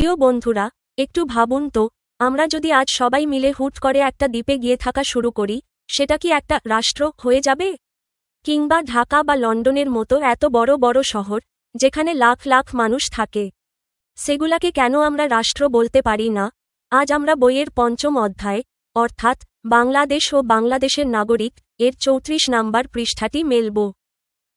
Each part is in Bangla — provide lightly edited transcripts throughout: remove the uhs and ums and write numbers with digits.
প্রিয় বন্ধুরা, একটু ভাবুন তো, আমরা যদি আজ সবাই মিলে হুট করে একটা দ্বীপে গিয়ে থাকা শুরু করি, সেটা কি একটা রাষ্ট্র হয়ে যাবে? কিংবা ঢাকা বা লন্ডনের মতো এত বড় বড় শহর, যেখানে লাখ লাখ মানুষ থাকে, সেগুলাকে কেন আমরা রাষ্ট্র বলতে পারি না? আজ আমরা বইয়ের পঞ্চম অধ্যায়, অর্থাৎ বাংলাদেশ ও বাংলাদেশের নাগরিক, এর ৩৪ নাম্বার পৃষ্ঠাটি মেলব।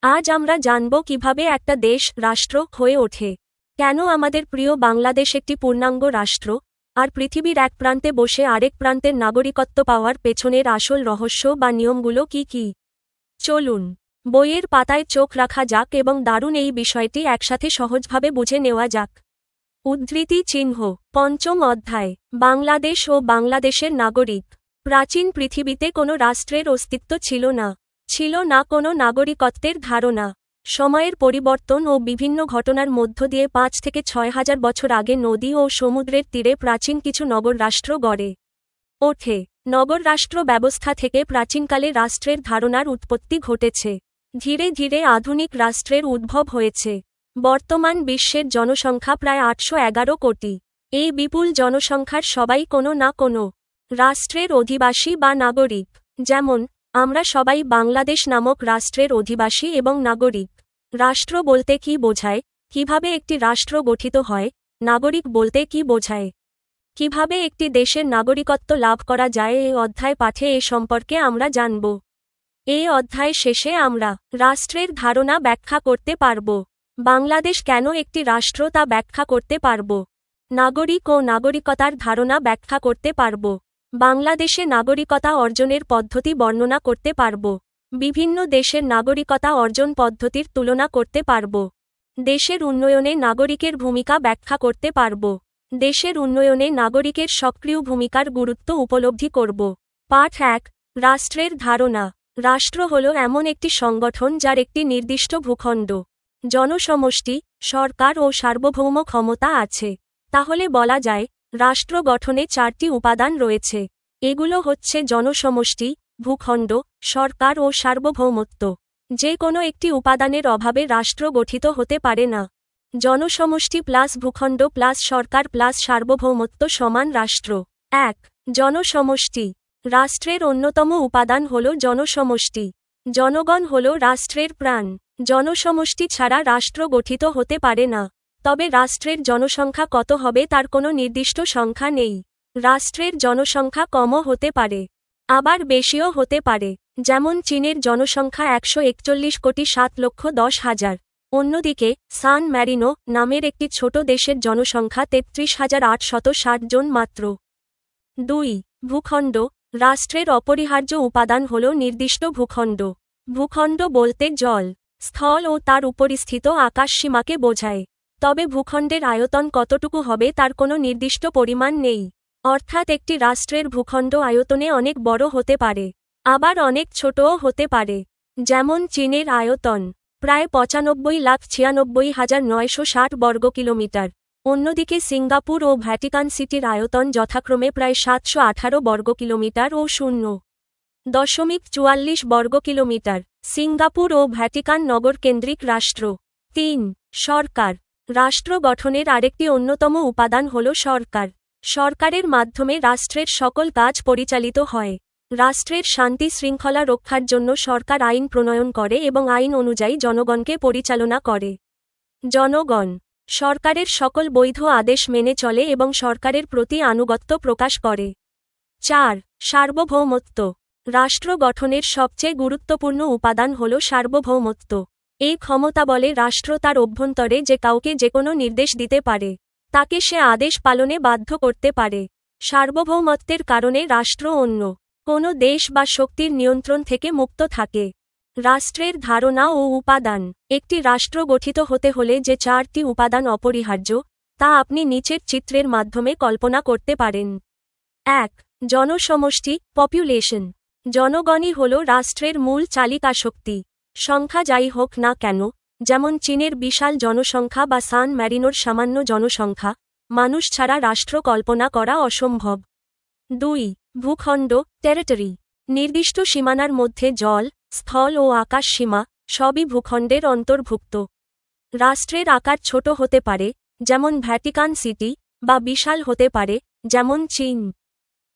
আজ আমরা জানব কিভাবে একটা দেশ রাষ্ট্র হয়ে ওঠে, কেন আমাদের প্রিয় বাংলাদেশ একটি পূর্ণাঙ্গ রাষ্ট্র, আর পৃথিবীর এক প্রান্তে বসে আরেক প্রান্তের নাগরিকত্ব পাওয়ার পেছনের আসল রহস্য বা নিয়মগুলো কি কি। চলুন বইয়ের পাতায় চোখ রাখা যাক এবং দারুণ এই বিষয়টি একসাথে সহজভাবে বুঝে নেওয়া যাক। উদ্ধৃতি চিহ্ন, পঞ্চম অধ্যায়, বাংলাদেশ ও বাংলাদেশের নাগরিক। প্রাচীন পৃথিবীতে কোনো রাষ্ট্রের অস্তিত্ব ছিল না, ছিল না কোনো নাগরিকত্বের ধারণা। সময়ের পরিবর্তন ও বিভিন্ন ঘটনার মধ্য দিয়ে ৫ থেকে ৬ হাজার বছর আগে নদী ও সমুদ্রের তীরে প্রাচীন কিছু নগর রাষ্ট্র গড়ে ওঠে। নগর রাষ্ট্র ব্যবস্থা থেকে প্রাচীনকালে রাষ্ট্রের ধারণার উৎপত্তি ঘটেছে। ধীরে ধীরে আধুনিক রাষ্ট্রের উদ্ভব হয়েছে। বর্তমান বিশ্বের জনসংখ্যা প্রায় ৮১১ কোটি। এই বিপুল জনসংখ্যার সবাই কোনো না কোনো রাষ্ট্রের অধিবাসী বা নাগরিক। যেমন, আমরা সবাই বাংলাদেশ নামক রাষ্ট্রের অধিবাসী এবং নাগরিক। রাষ্ট্র বলতে কি বোঝায়, কিভাবে একটি রাষ্ট্র গঠিত হয়, নাগরিক বলতে কি বোঝায়, কিভাবে একটি দেশের নাগরিকত্ব লাভ করা যায়, এই অধ্যায় পাঠে এ সম্পর্কে আমরা জানব। এই অধ্যায় শেষে আমরা রাষ্ট্রের ধারণা ব্যাখ্যা করতে পারব। বাংলাদেশ কেন একটি রাষ্ট্র তা ব্যাখ্যা করতে পারব। নাগরিক ও নাগরিকতার ধারণা ব্যাখ্যা করতে পারব। বাংলাদেশে নাগরিকতা অর্জনের পদ্ধতি বর্ণনা করতে পারব। বিভিন্ন দেশের নাগরিকতা অর্জন পদ্ধতির তুলনা করতে পারব। দেশের উন্নয়নে নাগরিকের ভূমিকা ব্যাখ্যা করতে পারব। দেশের উন্নয়নে নাগরিকের সক্রিয় ভূমিকার গুরুত্ব উপলব্ধি করব। পাঠ ১, রাষ্ট্রের ধারণা। রাষ্ট্র হল এমন একটি সংগঠন যার একটি নির্দিষ্ট ভূখণ্ড, জনসমষ্টি, সরকার ও সার্বভৌম ক্ষমতা আছে। তাহলে বলা যায়, রাষ্ট্র গঠনে ৪টি উপাদান রয়েছে। এগুলো হচ্ছে জনসমষ্টি, ভূখণ্ড, সরকার ও সার্বভৌমত্ব। যে কোনো একটি উপাদানের অভাবে রাষ্ট্র গঠিত হতে পারে না। জনসমষ্টি প্লাস ভূখণ্ড প্লাস সরকার প্লাস সার্বভৌমত্ব সমান রাষ্ট্র। ১. জনসমষ্টি। রাষ্ট্রের অন্যতম উপাদান হল জনসমষ্টি। জনগণ হল রাষ্ট্রের প্রাণ। জনসমষ্টি ছাড়া রাষ্ট্র গঠিত হতে পারে না। তবে রাষ্ট্রের জনসংখ্যা কত হবে তার কোনো নির্দিষ্ট সংখ্যা নেই। রাষ্ট্রের জনসংখ্যা কমও হতে পারে, আবার বেশিও হতে পারে। যেমন চীনের জনসংখ্যা ১৪১ কোটি ৭,১০,০০০। অন্যদিকে সান ম্যারিনো নামের একটি ছোট দেশের জনসংখ্যা ৩৩,৮৬০ জন মাত্র। ২. ভূখণ্ড। রাষ্ট্রের অপরিহার্য উপাদান হল নির্দিষ্ট ভূখণ্ড। ভূখণ্ড বলতে জল, স্থল ও তার উপরিস্থিত আকাশসীমাকে বোঝায়। তবে ভূখণ্ডের আয়তন কতটুকু হবে তার কোনো নির্দিষ্ট পরিমাণ নেই। অর্থাৎ একটি রাষ্ট্রের ভূখণ্ড আয়তনে অনেক বড় হতে পারে, আবার অনেক ছোটও হতে পারে। যেমন চীনের আয়তন প্রায় ৯৫,৯৬,৯৬০ বর্গ কিলোমিটার। অন্যদিকে সিঙ্গাপুর ও ভ্যাটিকান সিটির আয়তন যথাক্রমে প্রায় ৭১৮ বর্গ কিলোমিটার ও ০.৪৪ বর্গ কিলোমিটার। সিঙ্গাপুর ও ভ্যাটিকান নগরকেন্দ্রিক রাষ্ট্র। ৩. সরকার। রাষ্ট্র গঠনের আরেকটি অন্যতম উপাদান হল সরকার। সরকারের মাধ্যমে রাষ্ট্রের সকল কাজ পরিচালিত হয়। রাষ্ট্রের শান্তি শৃঙ্খলা রক্ষার জন্য সরকার আইন প্রণয়ন করে এবং আইন অনুযায়ী জনগণকে পরিচালনা করে। জনগণ সরকারের সকল বৈধ আদেশ মেনে চলে এবং সরকারের প্রতি আনুগত্য প্রকাশ করে। ৪. সার্বভৌমত্ব। রাষ্ট্র গঠনের সবচেয়ে গুরুত্বপূর্ণ উপাদান হল সার্বভৌমত্ব। এই ক্ষমতা বলে রাষ্ট্র তার অভ্যন্তরে যে কাউকে যেকোনো নির্দেশ দিতে পারে, তাকে সে আদেশ পালনে বাধ্য করতে পারে। সার্বভৌমত্বের কারণে রাষ্ট্র অন্য কোনো দেশ বা শক্তির নিয়ন্ত্রণ থেকে মুক্ত থাকে। রাষ্ট্রের ধারণা ও উপাদান। একটি রাষ্ট্র গঠিত হতে হলে যে ৪টি উপাদান অপরিহার্য, তা আপনি নিচের চিত্রের মাধ্যমে কল্পনা করতে পারেন। ১. জনসমষ্টি, পপুলেশন। জনগণই হল রাষ্ট্রের মূল চালিকাশক্তি। সংখ্যা যাই হোক না কেন, যেমন চীনের বিশাল জনসংখ্যা বা সান ম্যারিনোর সামান্য জনসংখ্যা, মানুষ ছাড়া রাষ্ট্র কল্পনা করা অসম্ভব। ২. ভূখণ্ড, টেরিটরি। নির্দিষ্ট সীমানার মধ্যে জল, স্থল ও আকাশ সীমা সবই ভূখণ্ডের অন্তর্ভুক্ত। রাষ্ট্রের আকার ছোট হতে পারে, যেমন ভ্যাটিকান সিটি বা বিশাল হতে পারে, যেমন চীন।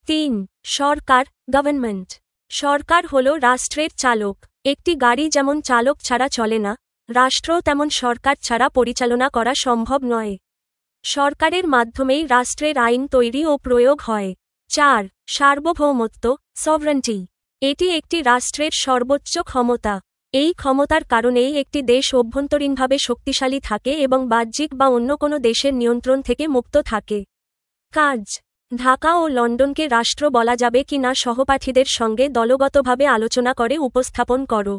৩. সরকার, গভর্নমেন্ট। সরকার হল রাষ্ট্রের চালক। একটি গাড়ি যেমন চালক ছাড়া চলে না, রাষ্ট্রও তেমন সরকার ছাড়া পরিচালনা করা সম্ভব নয়। সরকারের মাধ্যমেই রাষ্ট্রের আইন তৈরি ও প্রয়োগ হয়। ৪. সার্বভৌমত্ব, সভরেন্টি। এটি একটি রাষ্ট্রের সর্বোচ্চ ক্ষমতা। এই ক্ষমতার কারণেই একটি দেশ অভ্যন্তরীণভাবে শক্তিশালী থাকে এবং বাহ্যিক বা অন্য কোনো দেশের নিয়ন্ত্রণ থেকে মুক্ত থাকে। কাজ। ঢাকা ও লন্ডনকে রাষ্ট্র বলা যাবে কি না সহপাঠীদের সঙ্গে দলগতভাবে আলোচনা করে উপস্থাপন করো।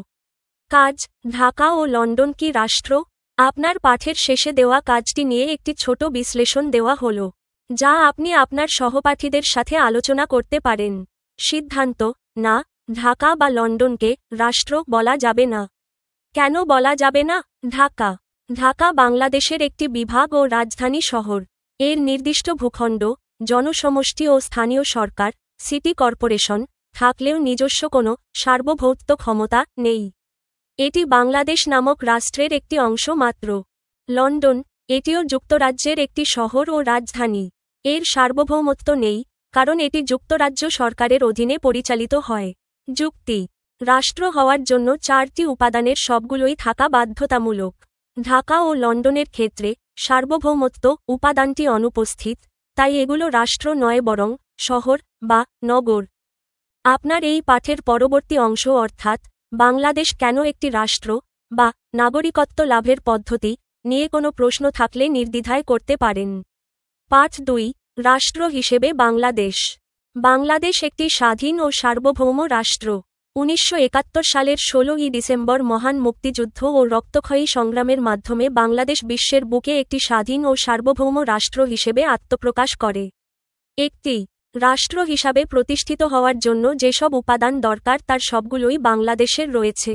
কাজ। ঢাকা ও লন্ডন কি রাষ্ট্র? আপনার পাঠের শেষে দেওয়া কাজটি নিয়ে একটি ছোট বিশ্লেষণ দেওয়া হল, যা আপনি আপনার সহপাঠীদের সাথে আলোচনা করতে পারেন। সিদ্ধান্ত: না, ঢাকা বা লন্ডনকে রাষ্ট্র বলা যাবে না। কেন বলা যাবে না? ঢাকা। ঢাকা বাংলাদেশের একটি বিভাগ ও রাজধানী শহর। এর নির্দিষ্ট ভূখণ্ড, জনসমষ্টি ও স্থানীয় সরকার, সিটি কর্পোরেশন থাকলেও নিজস্ব কোনো সার্বভৌমত্ব ক্ষমতা নেই। এটি বাংলাদেশ নামক রাষ্ট্রের একটি অংশ মাত্র। লন্ডন, এটিও যুক্তরাজ্যের একটি শহর ও রাজধানী। এর সার্বভৌমত্ব নেই, কারণ এটি যুক্তরাজ্য সরকারের অধীনে পরিচালিত হয়। যুক্তি: রাষ্ট্র হওয়ার জন্য 4টি উপাদানের সবগুলোই থাকা বাধ্যতামূলক। ঢাকা ও লন্ডনের ক্ষেত্রে সার্বভৌমত্ব উপাদানটি অনুপস্থিত, তাই এগুলো রাষ্ট্র নয় বরং শহর বা নগর। আপনার এই পাঠের পরবর্তী অংশ অর্থাৎ বাংলাদেশ কেন একটি রাষ্ট্র বা নাগরিকত্ব লাভের পদ্ধতি নিয়ে কোনো প্রশ্ন থাকলে নির্দ্বিধায় করতে পারেন। পাঠ 2, রাষ্ট্র হিসেবে বাংলাদেশ। বাংলাদেশ একটি স্বাধীন ও সার্বভৌম রাষ্ট্র। 1971 সালের 16ই ডিসেম্বর মহান মুক্তিযুদ্ধ ও রক্তক্ষয়ী সংগ্রামের মাধ্যমে বাংলাদেশ বিশ্বের বুকে একটি স্বাধীন ও সার্বভৌম রাষ্ট্র হিসেবে আত্মপ্রকাশ করে। একটি রাষ্ট্র হিসাবে প্রতিষ্ঠিত হওয়ার জন্য যেসব উপাদান দরকার তার সবগুলোই বাংলাদেশের রয়েছে।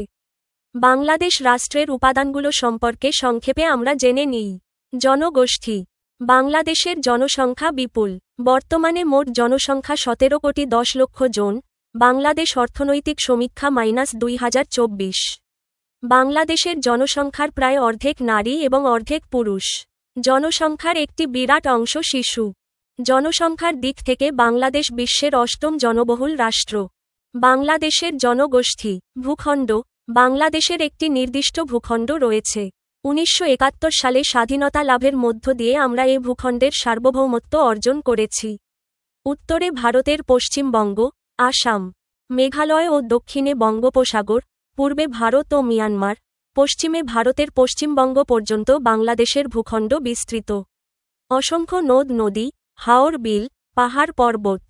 বাংলাদেশ রাষ্ট্রের উপাদানগুলো সম্পর্কে সংক্ষেপে আমরা জেনে নিই। জনগোষ্ঠী। বাংলাদেশের জনসংখ্যা বিপুল। বর্তমানে মোট জনসংখ্যা 17 কোটি 10 লক্ষ জন। বাংলাদেশ অর্থনৈতিক সমীক্ষা -2024। বাংলাদেশের জনসংখ্যার প্রায় অর্ধেক নারী এবং অর্ধেক পুরুষ। জনসংখ্যার একটি বিরাট অংশ শিশু। জনসংখ্যার দিক থেকে বাংলাদেশ বিশ্বের 8ম জনবহুল রাষ্ট্র। বাংলাদেশের জনগোষ্ঠী। ভূখণ্ড। বাংলাদেশের একটি নির্দিষ্ট ভূখণ্ড রয়েছে। 1971 সালে স্বাধীনতা লাভের মধ্য দিয়ে আমরা এই ভূখণ্ডের সার্বভৌমত্ব অর্জন করেছি। উত্তরে ভারতের পশ্চিমবঙ্গ, আসাম, মেঘালয় ও দক্ষিণে বঙ্গোপসাগর, পূর্বে ভারত ও মিয়ানমার, পশ্চিমে ভারতের পশ্চিমবঙ্গ পর্যন্ত বাংলাদেশের ভূখণ্ড বিস্তৃত। অসংখ্য নদ নদী, হাওর বিল, পাহাড় পর্বত,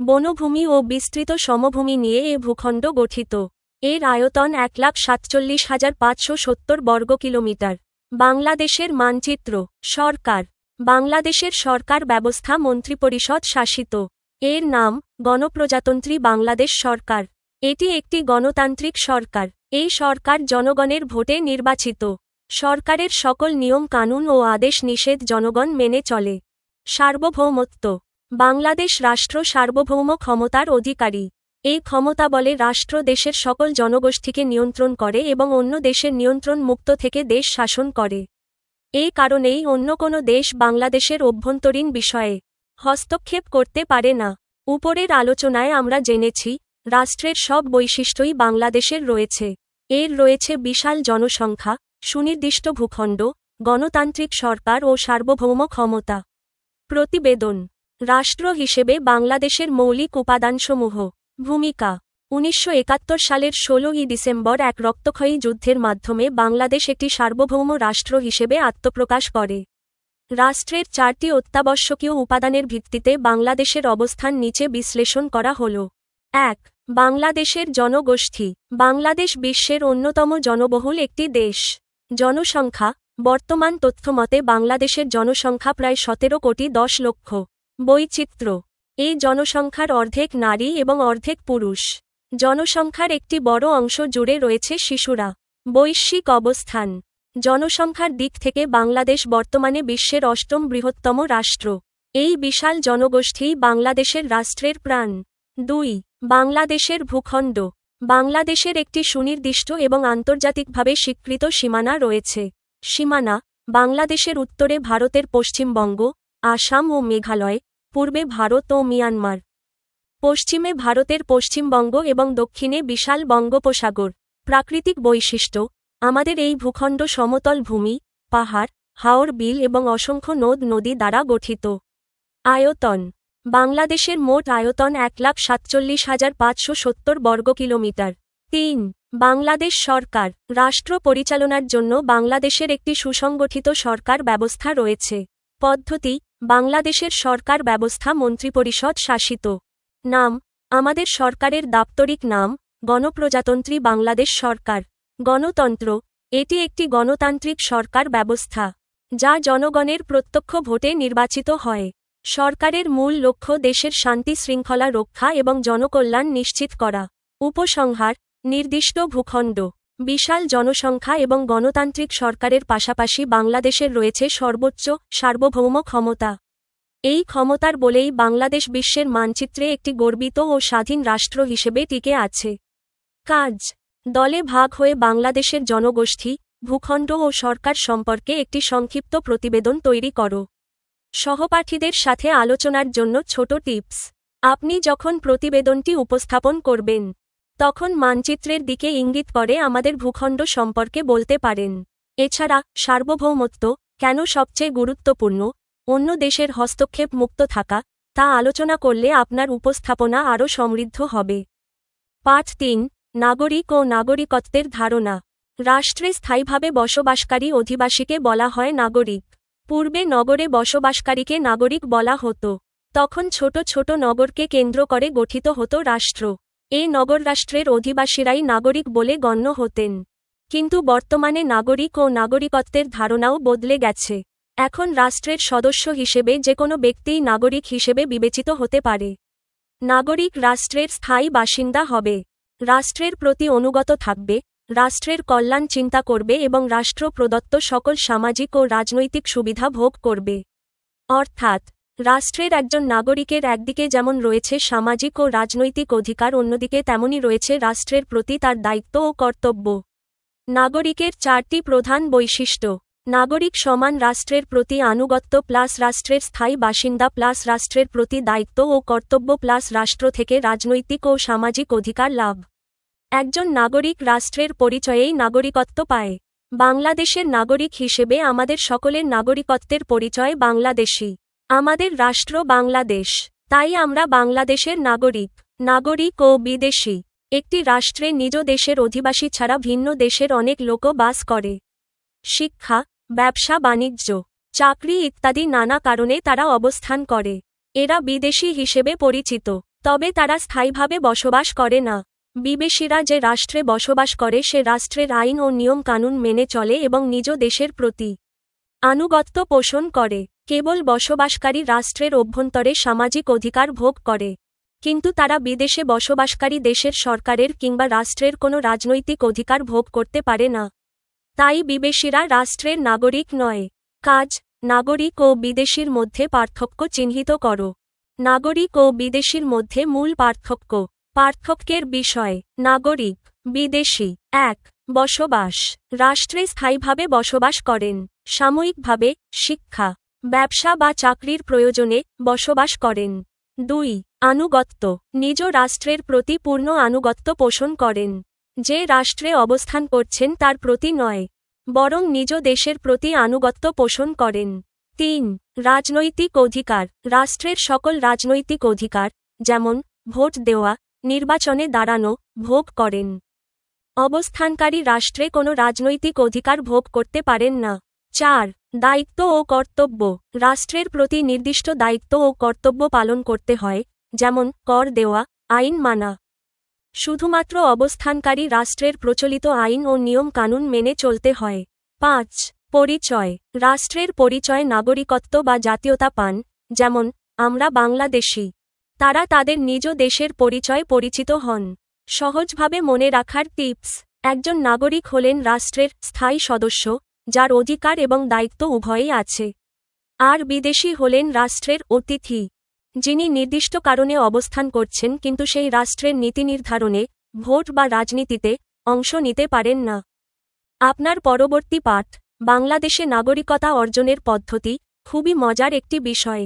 বনভূমি ও বিস্তৃত সমভূমি নিয়ে এ ভূখণ্ড গঠিত। এর আয়তন 1,46,570 বর্গ কিলোমিটার। বাংলাদেশের মানচিত্র। সরকার। বাংলাদেশের সরকার ব্যবস্থা মন্ত্রিপরিষদ শাসিত। এর নাম গণপ্রজাতন্ত্রী বাংলাদেশ সরকার। এটি একটি গণতান্ত্রিক সরকার। এই সরকার জনগণের ভোটে নির্বাচিত। সরকারের সকল নিয়ম কানুন ও আদেশ নিষেধ জনগণ মেনে চলে। সার্বভৌমত্ব। বাংলাদেশ রাষ্ট্র সার্বভৌম ক্ষমতার অধিকারী। এই ক্ষমতা বলে রাষ্ট্র দেশের সকল জনগোষ্ঠীকে নিয়ন্ত্রণ করে এবং অন্য দেশের নিয়ন্ত্রণ মুক্ত থেকে দেশ শাসন করে। এই কারণেই অন্য কোনো দেশ বাংলাদেশের অভ্যন্তরীণ বিষয়ে হস্তক্ষেপ করতে পারে না। উপরের আলোচনায় আমরা জেনেছি, রাষ্ট্রের সব বৈশিষ্ট্যই বাংলাদেশের রয়েছে। এর রয়েছে বিশাল জনসংখ্যা, সুনির্দিষ্ট ভূখণ্ড, গণতান্ত্রিক সরকার ও সার্বভৌম ক্ষমতা। প্রতিবেদন। রাষ্ট্র হিসেবে বাংলাদেশের মৌলিক উপাদানসমূহ। ভূমিকা। 1971 সালের 16ই ডিসেম্বর এক রক্তক্ষয়ী যুদ্ধের মাধ্যমে বাংলাদেশ একটি সার্বভৌম রাষ্ট্র হিসেবে আত্মপ্রকাশ করে। রাষ্ট্রের 4টি অত্যাবশ্যকীয় উপাদানের ভিত্তিতে বাংলাদেশের অবস্থান নিচে বিশ্লেষণ করা হল। 1. বাংলাদেশের জনগোষ্ঠী। বাংলাদেশ বিশ্বের অন্যতম জনবহুল একটি দেশ। জনসংখ্যা। বর্তমান তথ্যমতে বাংলাদেশের জনসংখ্যা প্রায় 17 কোটি 10 লক্ষ। বৈচিত্র্য। এই জনসংখ্যার অর্ধেক নারী এবং অর্ধেক পুরুষ। জনসংখ্যার একটি বড় অংশ জুড়ে রয়েছে শিশুরা। বৈশ্বিক অবস্থান। জনসংখ্যার দিক থেকে বাংলাদেশ বর্তমানে বিশ্বের 8ম বৃহত্তম রাষ্ট্র। এই বিশাল জনগোষ্ঠী বাংলাদেশের রাষ্ট্রের প্রাণ। 2. বাংলাদেশের ভূখণ্ড। বাংলাদেশের একটি সুনির্দিষ্ট এবং আন্তর্জাতিকভাবে স্বীকৃত সীমানা রয়েছে। সীমানা। বাংলাদেশের উত্তরে ভারতের পশ্চিমবঙ্গ, আসাম ও মেঘালয়, পূর্বে ভারত ও মিয়ানমার, পশ্চিমে ভারতের পশ্চিমবঙ্গ এবং দক্ষিণে বিশাল বঙ্গোপসাগর। প্রাকৃতিক বৈশিষ্ট্য: আমাদের এই ভূখণ্ড সমতল ভূমি, পাহাড়, হাওর বিল এবং অসংখ্য নদ নদী দ্বারা গঠিত। আয়তন: বাংলাদেশের মোট আয়তন 1,47,570 বর্গ কিলোমিটার। ৩. বাংলাদেশ সরকার। রাষ্ট্র পরিচালনার জন্য বাংলাদেশের একটি সুসংগঠিত সরকার ব্যবস্থা রয়েছে। পদ্ধতি: বাংলাদেশের সরকার ব্যবস্থা মন্ত্রিপরিষদ শাসিত। নাম: আমাদের সরকারের দাপ্তরিক নাম গণপ্রজাতন্ত্রী বাংলাদেশ সরকার। গণতন্ত্র: এটি একটি গণতান্ত্রিক সরকার ব্যবস্থা, যা জনগণের প্রত্যক্ষ ভোটে নির্বাচিত হয়। সরকারের মূল লক্ষ্য দেশের শান্তি শৃঙ্খলা রক্ষা এবং জনকল্যাণ নিশ্চিত করা। উপসংহার: নির্দিষ্ট ভূখণ্ড, বিশাল জনসংখ্যা এবং গণতান্ত্রিক সরকারের পাশাপাশি বাংলাদেশের রয়েছে সর্বোচ্চ সার্বভৌম ক্ষমতা। এই ক্ষমতার বলেই বাংলাদেশ বিশ্বের মানচিত্রে একটি গর্বিত ও স্বাধীন রাষ্ট্র হিসেবে টিকে আছে। কাজ: দলে ভাগ হয়ে বাংলাদেশের জনগোষ্ঠী, ভূখণ্ড ও সরকার সম্পর্কে একটি সংক্ষিপ্ত প্রতিবেদন তৈরি করো। সহপাঠীদের সাথে আলোচনার জন্য ছোট টিপস: আপনি যখন প্রতিবেদনটি উপস্থাপন করবেন, তখন মানচিত্রের দিকে ইঙ্গিত করে আমাদের ভূখণ্ড সম্পর্কে বলতে পারেন। এছাড়া সার্বভৌমত্ব কেন সবচেয়ে গুরুত্বপূর্ণ, অন্য দেশের হস্তক্ষেপ মুক্ত থাকা, তা আলোচনা করলে আপনার উপস্থাপনা আরও সমৃদ্ধ হবে। পাঠ ৩: নাগরিক ও নাগরিকত্বের ধারণা। রাষ্ট্রে স্থায়ীভাবে বসবাসকারী অধিবাসীকে বলা হয় নাগরিক। পূর্বে নগরে বসবাসকারীকে নাগরিক বলা হতো। তখন ছোট ছোট নগরকে কেন্দ্র করে গঠিত হতো রাষ্ট্র। এই নগররাষ্ট্রের অধিবাসীরাই নাগরিক বলে গণ্য হতেন। কিন্তু বর্তমানে নাগরিক ও নাগরিকত্বের ধারণাও বদলে গেছে। এখন রাষ্ট্রের সদস্য হিসেবে যে কোনো ব্যক্তিই নাগরিক হিসেবে বিবেচিত হতে পারে। নাগরিক রাষ্ট্রের স্থায়ী বাসিন্দা হবে, রাষ্ট্রের প্রতি অনুগত থাকবে, রাষ্ট্রের কল্যাণ চিন্তা করবে এবং রাষ্ট্র প্রদত্ত সকল সামাজিক ও রাজনৈতিক সুবিধা ভোগ করবে। অর্থাৎ, রাষ্ট্রের একজন নাগরিকের একদিকে যেমন রয়েছে সামাজিক ও রাজনৈতিক অধিকার, অন্যদিকে তেমনি রয়েছে রাষ্ট্রের প্রতি তার দায়িত্ব ও কর্তব্য। নাগরিকের 4টি প্রধান বৈশিষ্ট্য: নাগরিক সমান রাষ্ট্রের প্রতি আনুগত্য প্লাস রাষ্ট্রের স্থায়ী বাসিন্দা প্লাস রাষ্ট্রের প্রতি দায়িত্ব ও কর্তব্য প্লাস রাষ্ট্র থেকে রাজনৈতিক ও সামাজিক অধিকার লাভ। একজন নাগরিক রাষ্ট্রের পরিচয়েই নাগরিকত্ব পায়। বাংলাদেশের নাগরিক হিসেবে আমাদের সকলের নাগরিকত্বের পরিচয় বাংলাদেশী। আমাদের রাষ্ট্র বাংলাদেশ, তাই আমরা বাংলাদেশের নাগরিক। নাগরিক ও বিদেশী: একটি রাষ্ট্রে নিজ দেশের অধিবাসী ছাড়া ভিন্ন দেশের অনেক লোকও বাস করে। শিক্ষা, ব্যবসা বাণিজ্য, চাকরি ইত্যাদি নানা কারণে তারা অবস্থান করে। এরা বিদেশী হিসেবে পরিচিত, তবে তারা স্থায়ীভাবে বসবাস করে না। বিদেশীরা যে রাষ্ট্রে বসবাস করে সে রাষ্ট্রের আইন ও নিয়ম কানুন মেনে চলে এবং নিজ দেশের প্রতি আনুগত্য পোষণ করে। কেবল বসবাসকারী রাষ্ট্রের অভ্যন্তরে সামাজিক অধিকার ভোগ করে, কিন্তু তারা বিদেশে বসবাসকারী দেশের সরকারের কিংবা রাষ্ট্রের কোনো রাজনৈতিক অধিকার ভোগ করতে পারে না। তাই বিদেশীরা রাষ্ট্রের নাগরিক নয়। কাজ: নাগরিক ও বিদেশীর মধ্যে পার্থক্য চিহ্নিত করো। নাগরিক ও বিদেশীর মধ্যে মূল পার্থক্য। পার্থক্যের বিষয়: নাগরিক, বিদেশী। ১. বসবাস: রাষ্ট্রে স্থায়ীভাবে বসবাস করেন, সাময়িকভাবে, শিক্ষা, ব্যবসা বা চাকরির প্রয়োজনে বসবাস করেন। ২. আনুগত্য: নিজ রাষ্ট্রের প্রতি পূর্ণ আনুগত্য পোষণ করেন, যে রাষ্ট্রে অবস্থান করছেন তার প্রতি নয়, বরং নিজ দেশের প্রতি আনুগত্য পোষণ করেন। ৩. রাজনৈতিক অধিকার: রাষ্ট্রের সকল রাজনৈতিক অধিকার, যেমন ভোট দেওয়া, নির্বাচনে দাঁড়ানো, ভোগ করেন। অবস্থানকারী রাষ্ট্রে কোনো রাজনৈতিক অধিকার ভোগ করতে পারেন না। ৪. দায়িত্ব ও কর্তব্য: রাষ্ট্রের প্রতি নির্দিষ্ট দায়িত্ব ও কর্তব্য পালন করতে হয়, যেমন কর দেওয়া, আইন মানা। শুধুমাত্র অবস্থানকারী রাষ্ট্রের প্রচলিত আইন ও নিয়ম কানুন মেনে চলতে হয়। ৫. পরিচয়: রাষ্ট্রের পরিচয় নাগরিকত্ব বা জাতীয়তা পান, যেমন আমরা বাংলাদেশী। তারা তাদের নিজ দেশের পরিচয় পরিচিত হন। সহজভাবে মনে রাখার টিপস: একজন নাগরিক হলেন রাষ্ট্রের স্থায়ী সদস্য, যার অধিকার এবং দায়িত্ব উভয়ই আছে। আর বিদেশী হলেন রাষ্ট্রের অতিথি, যিনি নির্দিষ্ট কারণে অবস্থান করছেন কিন্তু সেই রাষ্ট্রের নীতি নির্ধারণে, ভোট বা রাজনীতিতে অংশ নিতে পারেন না। আপনার পরবর্তী পাঠ: বাংলাদেশে নাগরিকতা অর্জনের পদ্ধতি, খুবই মজার একটি বিষয়।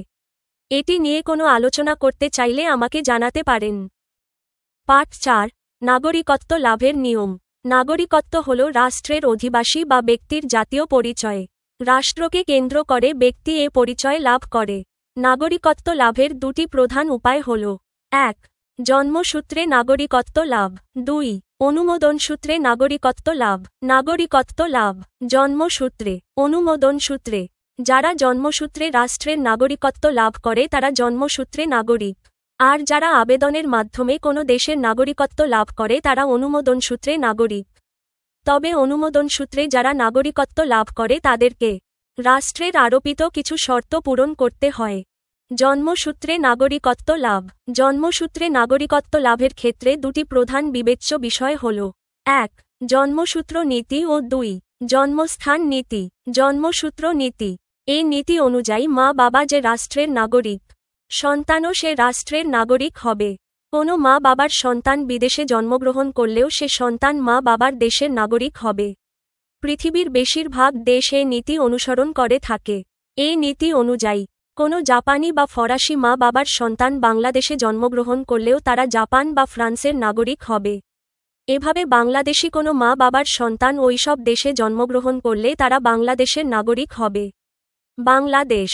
এটি নিয়ে কোনো আলোচনা করতে চাইলে আমাকে জানাতে পারেন। পার্ট 4, নাগরিকত্ব লাভের নিয়ম। নাগরিকত্ব হল রাষ্ট্রের অধিবাসী বা ব্যক্তির জাতীয় পরিচয়। রাষ্ট্রকে কেন্দ্র করে ব্যক্তি এ পরিচয় লাভ করে। নাগরিকত্ব লাভের দুটি প্রধান উপায় হল: 1. জন্মসূত্রে নাগরিকত্ব লাভ। 2. অনুমোদনসূত্রে নাগরিকত্ব লাভ। নাগরিকত্ব লাভ জন্মসূত্রে, অনুমোদনসূত্রে। যারা জন্মসূত্রে রাষ্ট্রের নাগরিকত্ব লাভ করে তারা জন্মসূত্রে নাগরিক, আর যারা আবেদনের মাধ্যমে কোনো দেশের নাগরিকত্ব লাভ করে তারা অনুমোদনসূত্রে নাগরিক। তবে অনুমোদনসূত্রে যারা নাগরিকত্ব লাভ করে তাদেরকে রাষ্ট্রের আরোপিত কিছু শর্ত পূরণ করতে হয়। জন্মসূত্রে নাগরিকত্ব লাভ। জন্মসূত্রে নাগরিকত্ব লাভের ক্ষেত্রে দুটি প্রধান বিবেচ্য বিষয় হল: 1. জন্মসূত্র নীতি ও 2. জন্মস্থান নীতি। জন্মসূত্র নীতি। এই নীতি অনুযায়ী মা বাবা যে রাষ্ট্রের নাগরিক, সন্তানও সে রাষ্ট্রের নাগরিক হবে। কোনো মা বাবার সন্তান বিদেশে জন্মগ্রহণ করলেও সে সন্তান মা বাবার দেশের নাগরিক হবে। পৃথিবীর বেশিরভাগ দেশ এ নীতি অনুসরণ করে থাকে। এই নীতি অনুযায়ী কোনো জাপানি বা ফরাসি মা বাবার সন্তান বাংলাদেশে জন্মগ্রহণ করলেও তারা জাপান বা ফ্রান্সের নাগরিক হবে। এভাবে বাংলাদেশি কোনো মা বাবার সন্তান ওইসব দেশে জন্মগ্রহণ করলে তারা বাংলাদেশের নাগরিক হবে। বাংলাদেশ,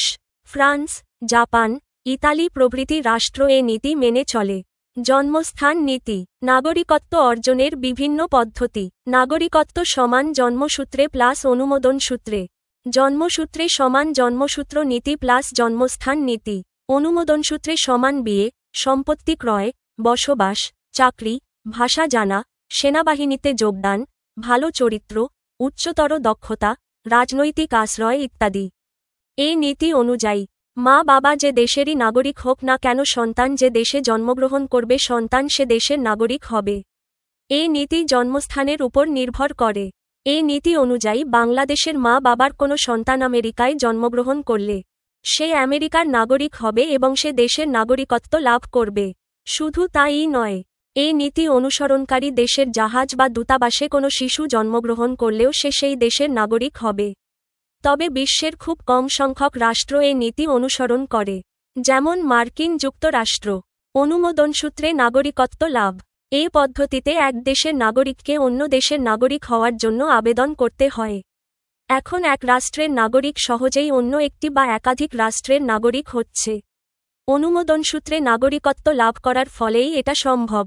ফ্রান্স, জাপান, ইতালি প্রভৃতি রাষ্ট্র এ নীতি মেনে চলে। জন্মস্থান নীতি। নাগরিকত্ব অর্জনের বিভিন্ন পদ্ধতি। নাগরিকত্ব সমান জন্মসূত্রে প্লাস অনুমোদনসূত্রে। জন্মসূত্রে সমান জন্মসূত্র নীতি প্লাস জন্মস্থান নীতি। অনুমোদনসূত্রে সমান বিয়ে, সম্পত্তি ক্রয়, বসবাস, চাকরি, ভাষা জানা, সেনাবাহিনীতে যোগদান, ভালো চরিত্র, উচ্চতর দক্ষতা, রাজনৈতিক আশ্রয় ইত্যাদি। এই নীতি অনুযায়ী মা বাবা যে দেশেরই নাগরিক হোক না কেন সন্তান যে দেশে জন্মগ্রহণ করবে সন্তান সে দেশের নাগরিক হবে। এই নীতি জন্মস্থানের উপর নির্ভর করে। এই নীতি অনুযায়ী বাংলাদেশের মা বাবার কোনো সন্তান আমেরিকায় জন্মগ্রহণ করলে সে আমেরিকার নাগরিক হবে এবং সে দেশের নাগরিকত্ব লাভ করবে। শুধু তাই নয়, এই নীতি অনুসরণকারী দেশের জাহাজ বা দূতাবাসে কোনো শিশু জন্মগ্রহণ করলেও সে সেই দেশের নাগরিক হবে। তবে বিশ্বের খুব কম সংখ্যক রাষ্ট্র এই নীতি অনুসরণ করে, যেমন মার্কিন যুক্তরাষ্ট্র। অনুমোদনসূত্রে নাগরিকত্ব লাভ। এই পদ্ধতিতে এক দেশের নাগরিককে অন্য দেশের নাগরিক হওয়ার জন্য আবেদন করতে হয়। এখন এক রাষ্ট্রের নাগরিক সহজেই অন্য একটি বা একাধিক রাষ্ট্রের নাগরিক হচ্ছে। অনুমোদনসূত্রে নাগরিকত্ব লাভ করার ফলেই এটা সম্ভব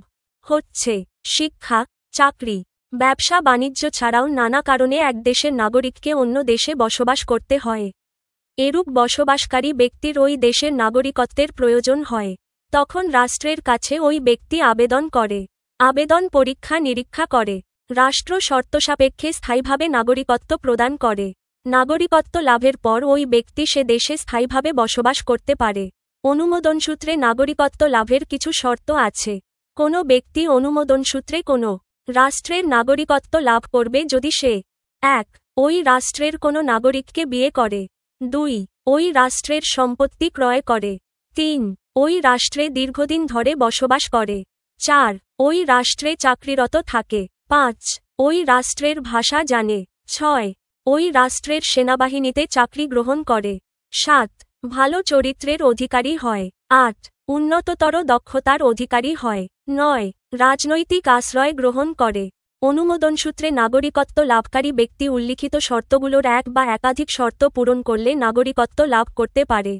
হচ্ছে। শিক্ষা, চাকরি, ব্যবসা বাণিজ্য ছাড়াও নানা কারণে এক দেশের নাগরিককে অন্য দেশে বসবাস করতে হয়। এরূপ বসবাসকারী ব্যক্তির ওই দেশের নাগরিকত্বের প্রয়োজন হয়। তখন রাষ্ট্রের কাছে ওই ব্যক্তি আবেদন করে। আবেদন পরীক্ষা নিরীক্ষা করে। রাষ্ট্র শর্তসাপেক্ষে স্থায়ীভাবে নাগরিকত্ব প্রদান করে। নাগরিকত্ব লাভের পর ওই ব্যক্তি সে দেশে স্থায়ীভাবে বসবাস করতে পারে। অনুমোদনসূত্রে নাগরিকত্ব লাভের কিছু শর্ত আছে। কোনো ব্যক্তি অনুমোদনসূত্রে কোনো রাষ্ট্রের নাগরিকত্ব লাভ করবে যদি সে 1. ওই রাষ্ট্রের কোনো নাগরিককে বিয়ে করে। 2. ওই রাষ্ট্রের সম্পত্তি ক্রয় করে। 3. ওই রাষ্ট্রে দীর্ঘদিন ধরে বসবাস করে। 4. ওই রাষ্ট্রে চাকরিরত থাকে। 5. ওই রাষ্ট্রের ভাষা জানে। 6. ওই রাষ্ট্রের সেনাবাহিনীতে চাকরি গ্রহণ করে। 7. ভালো চরিত্রের অধিকারী হয়। 8. উন্নততর দক্ষতার অধিকারী হয়। 9. রাজনৈতিক আশ্রয় গ্রহণ করে। অনুমোদনসূত্রে নাগরিকত্ব লাভকারী ব্যক্তি উল্লিখিত শর্তগুলোর এক বা একাধিক শর্ত পূরণ করলে নাগরিকত্ব লাভ করতে পারে।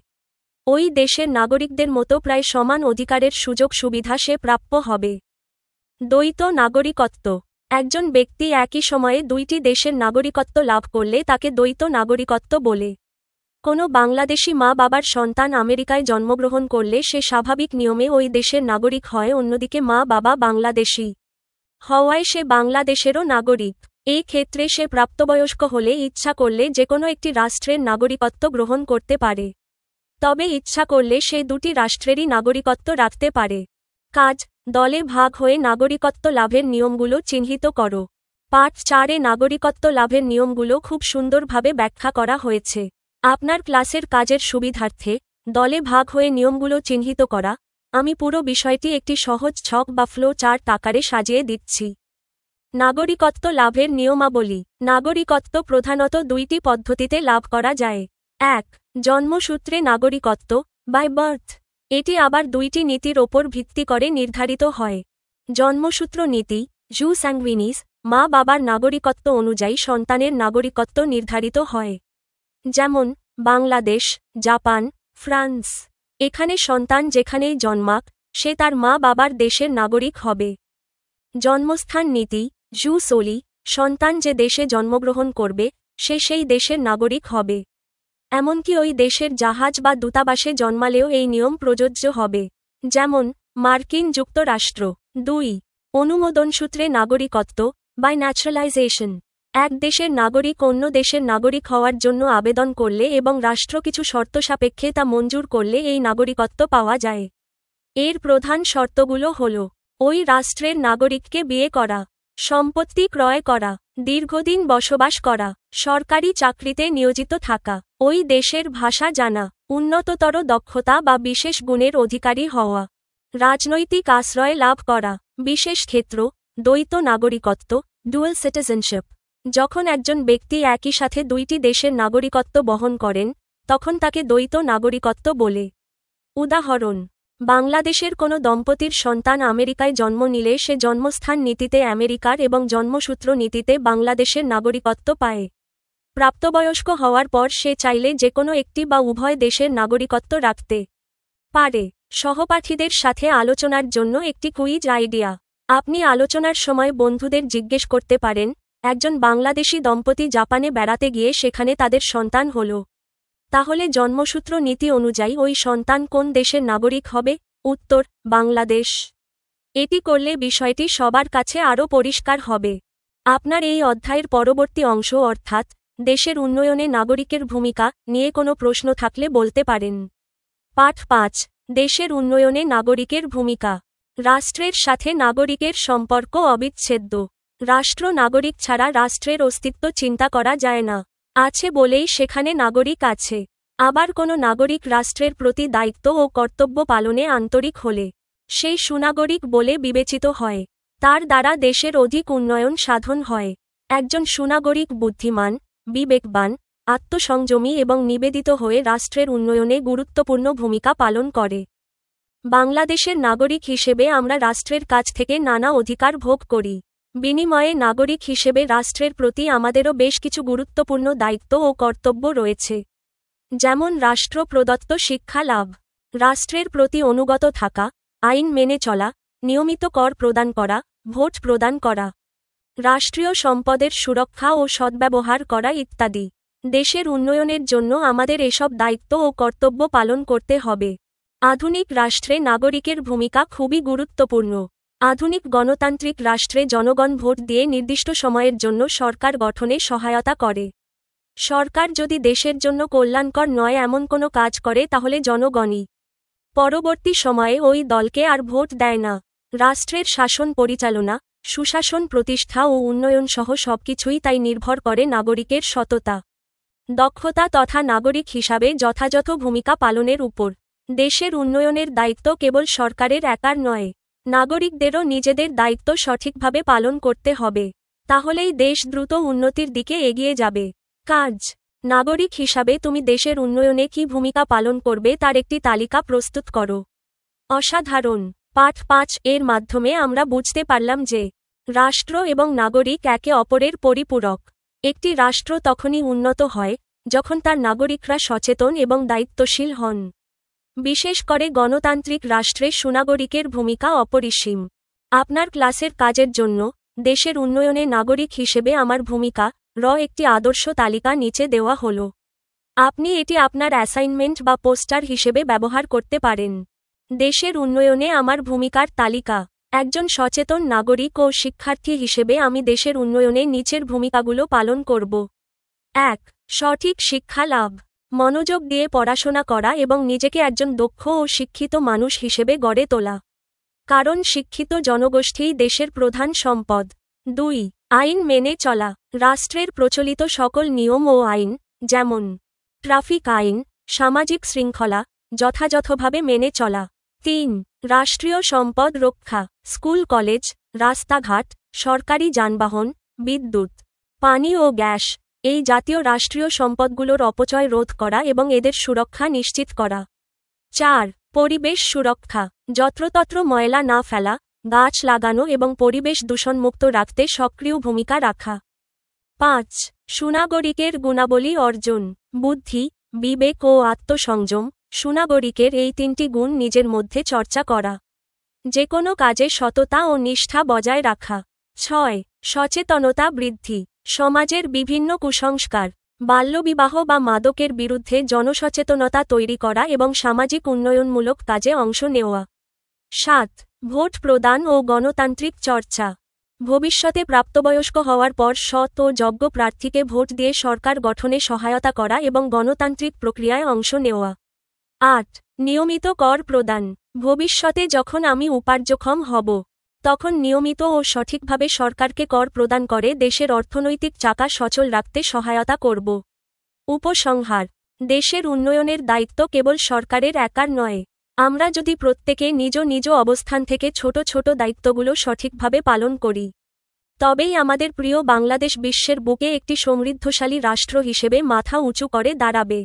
ওই দেশের নাগরিকদের মতো প্রায় সমান অধিকারের সুযোগ সুবিধা সে প্রাপ্য হবে। দ্বৈত নাগরিকত্ব। একজন ব্যক্তি একই সময়ে দুইটি দেশের নাগরিকত্ব লাভ করলে তাকে দ্বৈত নাগরিকত্ব বলে। কোনো বাংলাদেশি মা বাবার সন্তান আমেরিকায় জন্মগ্রহণ করলে সে স্বাভাবিক নিয়মে ওই দেশের নাগরিক হয়, অন্যদিকে মা বাবা বাংলাদেশি হওয়ায় সে বাংলাদেশেরও নাগরিক। এই ক্ষেত্রে সে প্রাপ্তবয়স্ক হলে ইচ্ছা করলে যে কোনো একটি রাষ্ট্রের নাগরিকত্ব গ্রহণ করতে পারে। তবে ইচ্ছা করলে সে দুটি রাষ্ট্রেরই নাগরিকত্ব রাখতে পারে। কাজ, দলে ভাগ হয়ে নাগরিকত্ব লাভের নিয়মগুলো চিহ্নিত করো। পার্ট 4 এ নাগরিকত্ব লাভের নিয়মগুলো খুব সুন্দরভাবে ব্যাখ্যা করা হয়েছে। আপনার ক্লাসের কাজের সুবিধার্থে দলে ভাগ হয়ে নিয়মগুলো চিহ্নিত করা, আমি পুরো বিষয়টি একটি সহজ ছক বা ফ্লো চার্ট আকারে সাজিয়ে দিচ্ছি। নাগরিকত্ব লাভের নিয়মাবলী। নাগরিকত্ব প্রধানত দুইটি পদ্ধতিতে লাভ করা যায়। এক, জন্মসূত্রে নাগরিকত্ব, বাই বার্থ। এটি আবার দুইটি নীতির ওপর ভিত্তি করে নির্ধারিত হয়। জন্মসূত্র নীতি, জু স্যাঙ্গুইনিস, মা বাবার নাগরিকত্ব অনুযায়ী সন্তানের নাগরিকত্ব নির্ধারিত হয়। যেমন বাংলাদেশ, জাপান, ফ্রান্স। এখানে সন্তান যেখানেই জন্মাক সে তার মা বাবার দেশের নাগরিক হবে। জন্মস্থান নীতি, জু সোলি, সন্তান যে দেশে জন্মগ্রহণ করবে সে সেই দেশের নাগরিক হবে। এমনকি ওই দেশের জাহাজ বা দূতাবাসে জন্মালেও এই নিয়ম প্রযোজ্য হবে। যেমন মার্কিন যুক্তরাষ্ট্র। ২, অনুমোদনসূত্রে নাগরিকত্ব, বাই ন্যাচারালাইজেশন। এক দেশের নাগরিক অন্য দেশের নাগরিক হওয়ার জন্য আবেদন করলে এবং রাষ্ট্র কিছু শর্ত সাপেক্ষে তা মঞ্জুর করলে এই নাগরিকত্ব পাওয়া যায়। এর প্রধান শর্তগুলো হল: ওই রাষ্ট্রের নাগরিককে বিয়ে করা, সম্পত্তি ক্রয় করা, দীর্ঘদিন বসবাস করা, সরকারি চাকরিতে নিয়োজিত থাকা, ওই দেশের ভাষা জানা, উন্নততর দক্ষতা বা বিশেষ গুণের অধিকারী হওয়া, রাজনৈতিক আশ্রয় লাভ করা। বিশেষ ক্ষেত্র, দ্বৈত নাগরিকত্ব, ডুয়াল সিটিজেনশিপ। যখন একজন ব্যক্তি একই সাথে দুইটি দেশের নাগরিকত্ব বহন করেন তখন তাকে দ্বৈত নাগরিকত্ব বলে। উদাহরণ: বাংলাদেশের কোনো দম্পতির সন্তান আমেরিকায় জন্ম নিলে সে জন্মস্থান নীতিতে আমেরিকার এবং জন্মসূত্র নীতিতে বাংলাদেশের নাগরিকত্ব পায়। প্রাপ্তবয়স্ক হওয়ার পর সে চাইলে যেকোনো একটি বা উভয় দেশের নাগরিকত্ব রাখতে পারে। সহপাঠীদের সাথে আলোচনার জন্য একটি কুইজ আইডিয়া। আপনি আলোচনার সময় বন্ধুদের জিজ্ঞেস করতে পারেন, একজন বাংলাদেশি দম্পতি জাপানে বেড়াতে গিয়ে সেখানে তাদের সন্তান হল। তাহলে জন্মসূত্র নীতি অনুযায়ী ওই সন্তান কোন দেশের নাগরিক হবে? উত্তর: বাংলাদেশ। এটি করলে বিষয়টি সবার কাছে আরও পরিষ্কার হবে। আপনার এই অধ্যায়ের পরবর্তী অংশ অর্থাৎ দেশের উন্নয়নে নাগরিকের ভূমিকা নিয়ে কোনো প্রশ্ন থাকলে বলতে পারেন। পাঠ ৫, দেশের উন্নয়নে নাগরিকের ভূমিকা। রাষ্ট্রের সাথে নাগরিকের সম্পর্ক অবিচ্ছেদ্য। রাষ্ট্র নাগরিক ছাড়া রাষ্ট্রের অস্তিত্ব চিন্তা করা যায় না। আছে বলেই সেখানে নাগরিক আছে। আবার কোনো নাগরিক রাষ্ট্রের প্রতি দায়িত্ব ও কর্তব্য পালনে আন্তরিক হলে সেই সুনাগরিক বলে বিবেচিত হয়। তার দ্বারা দেশের অধিক উন্নয়ন সাধন হয়। একজন সুনাগরিক বুদ্ধিমান, বিবেকবান, আত্মসংযমী এবং নিবেদিত হয়ে রাষ্ট্রের উন্নয়নে গুরুত্বপূর্ণ ভূমিকা পালন করে। বাংলাদেশের নাগরিক হিসেবে আমরা রাষ্ট্রের কাছ থেকে নানা অধিকার ভোগ করি। বিনিময়ে নাগরিক হিসেবে রাষ্ট্রের প্রতি আমাদেরও বেশ কিছু গুরুত্বপূর্ণ দায়িত্ব ও কর্তব্য রয়েছে। যেমন রাষ্ট্র প্রদত্ত শিক্ষা লাভ, রাষ্ট্রের প্রতি অনুগত থাকা, আইন মেনে চলা, নিয়মিত কর প্রদান করা, ভোট প্রদান করা, রাষ্ট্রীয় সম্পদের সুরক্ষা ও সদ্ব্যবহার করা ইত্যাদি। দেশের উন্নয়নের জন্য আমাদের এসব দায়িত্ব ও কর্তব্য পালন করতে হবে। আধুনিক রাষ্ট্রে নাগরিকের ভূমিকা খুবই গুরুত্বপূর্ণ। আধুনিক গণতান্ত্রিক রাষ্ট্রে জনগণ ভোট দিয়ে নির্দিষ্ট সময়ের জন্য সরকার গঠনে সহায়তা করে। সরকার যদি দেশের জন্য কল্যাণকর নয় এমন কোনো কাজ করে তাহলে জনগণই পরবর্তী সময়ে ওই দলকে আর ভোট দেয় না। রাষ্ট্রের শাসন পরিচালনা, সুশাসন প্রতিষ্ঠা ও উন্নয়ন সহ সবকিছুই তাই নির্ভর করে নাগরিকের সততা, দক্ষতা তথা নাগরিক হিসাবে যথাযথ ভূমিকা পালনের উপর। দেশের উন্নয়নের দায়িত্ব কেবল সরকারের একার নয়, নাগরিকদেরও নিজেদের দায়িত্ব সঠিকভাবে পালন করতে হবে। তাহলেই দেশ দ্রুত উন্নতির দিকে এগিয়ে যাবে। কাজ: নাগরিক হিসাবে তুমি দেশের উন্নয়নে কী ভূমিকা পালন করবে তার একটি তালিকা প্রস্তুত করো। অসাধারণ। পাঠ ৫ এর মাধ্যমে আমরা বুঝতে পারলাম যে রাষ্ট্র এবং নাগরিক একে অপরের পরিপূরক। একটি রাষ্ট্র তখনই উন্নত হয় যখন তার নাগরিকরা সচেতন এবং দায়িত্বশীল হন। বিশেষ করে গণতান্ত্রিক রাষ্ট্রে সুনাগরিকের ভূমিকা অপরিসীম। আপনার ক্লাসের কাজের জন্য দেশের উন্নয়নে নাগরিক হিসেবে আমার ভূমিকা একটি আদর্শ তালিকা নিচে দেওয়া হলো। আপনি এটি আপনার অ্যাসাইনমেন্ট বা পোস্টার হিসেবে ব্যবহার করতে পারেন। দেশের উন্নয়নে আমার ভূমিকার তালিকা। একজন সচেতন নাগরিক ও শিক্ষার্থী হিসেবে আমি দেশের উন্নয়নে নিচের ভূমিকাগুলো পালন করব। ১. সঠিক শিক্ষা লাভ। মনোযোগ দিয়ে পড়াশোনা করা এবং নিজেকে একজন দক্ষ ও শিক্ষিত মানুষ হিসেবে গড়ে তোলা। কারণ শিক্ষিত জনগোষ্ঠীই দেশের প্রধান সম্পদ। ২. আইন মেনে চলা। রাষ্ট্রের প্রচলিত সকল নিয়ম ও আইন, যেমন ট্রাফিক আইন, সামাজিক শৃঙ্খলা, যথাযথভাবে মেনে চলা। ৩. রাষ্ট্রীয় সম্পদ রক্ষা। স্কুল কলেজ, রাস্তাঘাট, সরকারি যানবাহন, বিদ্যুৎ, পানি ও গ্যাস এই জাতীয় রাষ্ট্রীয় সম্পদগুলোর অপচয় রোধ করা এবং এদের সুরক্ষা নিশ্চিত করা। 4. পরিবেশ সুরক্ষা, যত্রতত্র ময়লা না ফেলা, গাছ লাগানো এবং পরিবেশ দূষণমুক্ত রাখতে সক্রিয় ভূমিকা রাখা। 5. সুনাগরিকের গুণাবলী অর্জন, বুদ্ধি, বিবেক ও আত্মসংযম। সুনাগরিকের এই 3টি গুণ নিজের মধ্যে চর্চা করা। যে কোনো কাজে সততা ও নিষ্ঠা বজায় রাখা। 6. সচেতনতা বৃদ্ধি, সমাজের বিভিন্ন কুসংস্কার, বাল্যবিবাহ বা মাদকের বিরুদ্ধে জনসচেতনতা তৈরি করা এবং সামাজিক উন্নয়নমূলক কাজে অংশ নেওয়া। 7. ভোট প্রদান ও গণতান্ত্রিক চর্চা, ভবিষ্যতে প্রাপ্তবয়স্ক হওয়ার পর সৎ ও যোগ্য প্রার্থীকে ভোট দিয়ে সরকার গঠনে সহায়তা করা এবং গণতান্ত্রিক প্রক্রিয়ায় অংশ নেওয়া। 8. নিয়মিত কর প্রদান, ভবিষ্যতে যখন আমি উপার্জনক্ষম হব তখন নিয়মিত ও সঠিকভাবে সরকারকে কর প্রদান করে দেশের অর্থনৈতিক চাকা সচল রাখতে সহায়তা করব। উপসংহার, দেশের উন্নয়নের দায়িত্ব কেবল সরকারের একার নয়। আমরা যদি প্রত্যেকে নিজ নিজ অবস্থান থেকে ছোট ছোট দায়িত্বগুলো সঠিকভাবে পালন করি, তবেই আমাদের প্রিয় বাংলাদেশ বিশ্বের বুকে একটি সমৃদ্ধশালী রাষ্ট্র হিসেবে মাথা উঁচু করে দাঁড়াবে।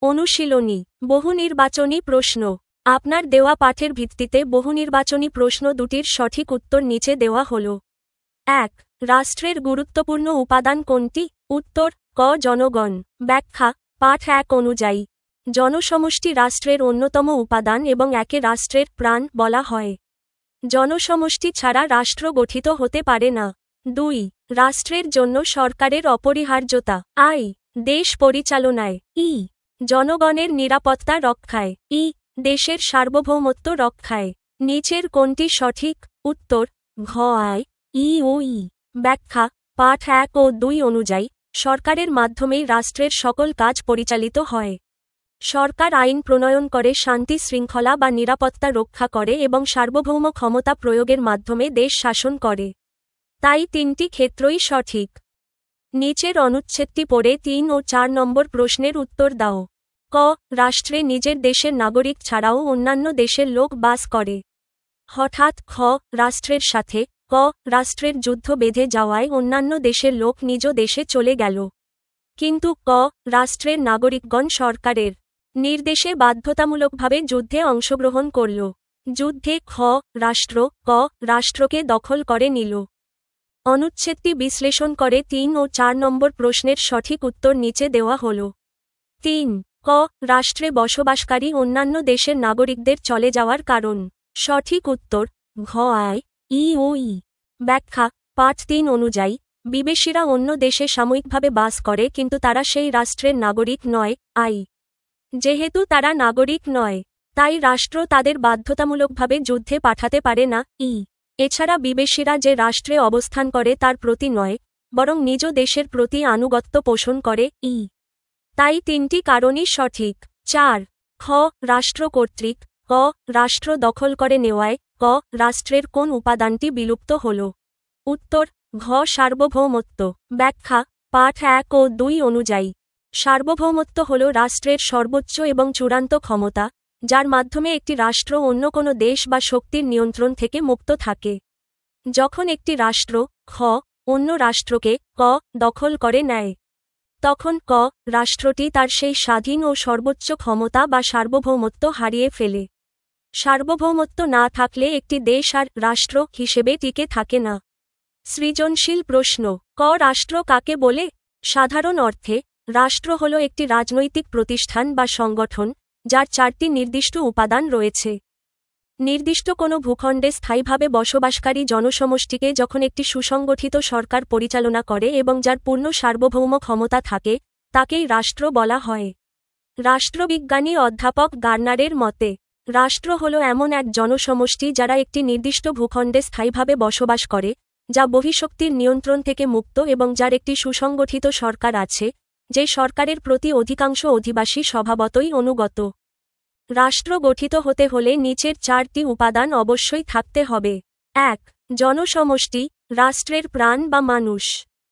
অনুশীলনী, বহুনির্বাচনী প্রশ্ন। আপনার দেওয়া পাঠের ভিত্তিতে বহুনির্বাচনী প্রশ্ন দুটির সঠিক উত্তর নিচে দেওয়া হল। 1. রাষ্ট্রের গুরুত্বপূর্ণ উপাদান কোনটি? উত্তর ক জনগণ। ব্যাখ্যা, পাঠ 1 অনুযায়ী জনসমষ্টি রাষ্ট্রের অন্যতম উপাদান এবং একে রাষ্ট্রের প্রাণ বলা হয়। জনসমষ্টি ছাড়া রাষ্ট্র গঠিত হতে পারে না। 2. রাষ্ট্রের জন্য সরকারের অপরিহার্যতা। আই. দেশ পরিচালনায়। ই. জনগণের নিরাপত্তা রক্ষায়। ই. দেশের সার্বভৌমত্ব রক্ষায়। নিচের কোনটি সঠিক? উত্তর ঘ আই, ই ও ই। ব্যাখ্যা, পাঠ 1 ও 2 অনুযায়ী সরকারের মাধ্যমেই রাষ্ট্রের সকল কাজ পরিচালিত হয়। সরকার আইন প্রণয়ন করে, শান্তি শৃঙ্খলা বা নিরাপত্তা রক্ষা করে এবং সার্বভৌম ক্ষমতা প্রয়োগের মাধ্যমে দেশ শাসন করে। তাই 3টি ক্ষেত্রই সঠিক। নিচের অনুচ্ছেদটি পড়ে 3 ও 4 নম্বর প্রশ্নের উত্তর দাও। ক. রাষ্ট্রে নিজের দেশের নাগরিক ছাড়াও অন্যান্য দেশের লোক বাস করে। হঠাৎ খ. রাষ্ট্রের সাথে ক. রাষ্ট্রের যুদ্ধ বেঁধে যাওয়ায় অন্যান্য দেশের লোক নিজ দেশে চলে গেল। কিন্তু ক. রাষ্ট্রের নাগরিকগণ সরকারের নির্দেশে বাধ্যতামূলকভাবে যুদ্ধে অংশগ্রহণ করল। যুদ্ধে খ. রাষ্ট্র ক. রাষ্ট্রকে দখল করে নিল। অনুচ্ছেদটি বিশ্লেষণ করে 3 ও 4 নম্বর প্রশ্নের সঠিক উত্তর নিচে দেওয়া হল। 3. ক. রাষ্ট্রে বসবাসকারী অন্যান্য দেশের নাগরিকদের চলে যাওয়ার কারণ। সঠিক উত্তর ঘ আই, ই ও ই। ব্যাখ্যা, পাঠ 3 অনুযায়ী বিদেশিরা অন্য দেশে সাময়িকভাবে বাস করে কিন্তু তারা সেই রাষ্ট্রের নাগরিক নয়। আই. যেহেতু তারা নাগরিক নয়, তাই রাষ্ট্র তাদের বাধ্যতামূলকভাবে যুদ্ধে পাঠাতে পারে না। ই. এছাড়া বিদেশিরা যে রাষ্ট্রে অবস্থান করে তার প্রতি নয়, বরং নিজ দেশের প্রতি আনুগত্য পোষণ করে। ই. তাই 3টি কারণই সঠিক। 4. খ. রাষ্ট্র কর্তৃক ক. রাষ্ট্র দখল করে নেওয়ায় ক. রাষ্ট্রের কোন উপাদানটি বিলুপ্ত হল? উত্তর ঘ. সার্বভৌমত্ব। ব্যাখ্যা, পাঠ 1 ও 2 অনুযায়ী সার্বভৌমত্ব হল রাষ্ট্রের সর্বোচ্চ এবং চূড়ান্ত ক্ষমতা, যার মাধ্যমে একটি রাষ্ট্র অন্য কোনো দেশ বা শক্তির নিয়ন্ত্রণ থেকে মুক্ত থাকে। যখন একটি রাষ্ট্র খ. অন্য রাষ্ট্রকে ক. দখল করে নেয়, তখন ক. রাষ্ট্রটি তার সেই স্বাধীন ও সর্বোচ্চ ক্ষমতা বা সার্বভৌমত্ব হারিয়ে ফেলে। সার্বভৌমত্ব না থাকলে একটি দেশ আর রাষ্ট্র হিসেবে টিকে থাকে না। সৃজনশীল প্রশ্ন। ক. রাষ্ট্র কাকে বলে? সাধারণ অর্থে রাষ্ট্র হল একটি রাজনৈতিক প্রতিষ্ঠান বা সংগঠন যার 4টি নির্দিষ্ট উপাদান রয়েছে। নির্দিষ্ট কোনো ভূখণ্ডে স্থায়ীভাবে বসবাসকারী জনসমষ্টিকে যখন একটি সুসংগঠিত সরকার পরিচালনা করে এবং যার পূর্ণ সার্বভৌম ক্ষমতা থাকে, তাকেই রাষ্ট্র বলা হয়। রাষ্ট্রবিজ্ঞানী অধ্যাপক গার্নারের মতে, রাষ্ট্র হল এমন এক জনসমষ্টি যারা একটি নির্দিষ্ট ভূখণ্ডে স্থায়ীভাবে বসবাস করে, যা বহিঃশক্তির নিয়ন্ত্রণ থেকে মুক্ত এবং যার একটি সুসংগঠিত সরকার আছে, যে সরকারের প্রতি অধিকাংশ অধিবাসী স্বভাবতই অনুগত। রাষ্ট্র গঠিত হতে হলে নিচের 4টি উপাদান অবশ্যই থাকতে হবে। 1. জনসমষ্টি, রাষ্ট্রের প্রাণ বা মানুষ।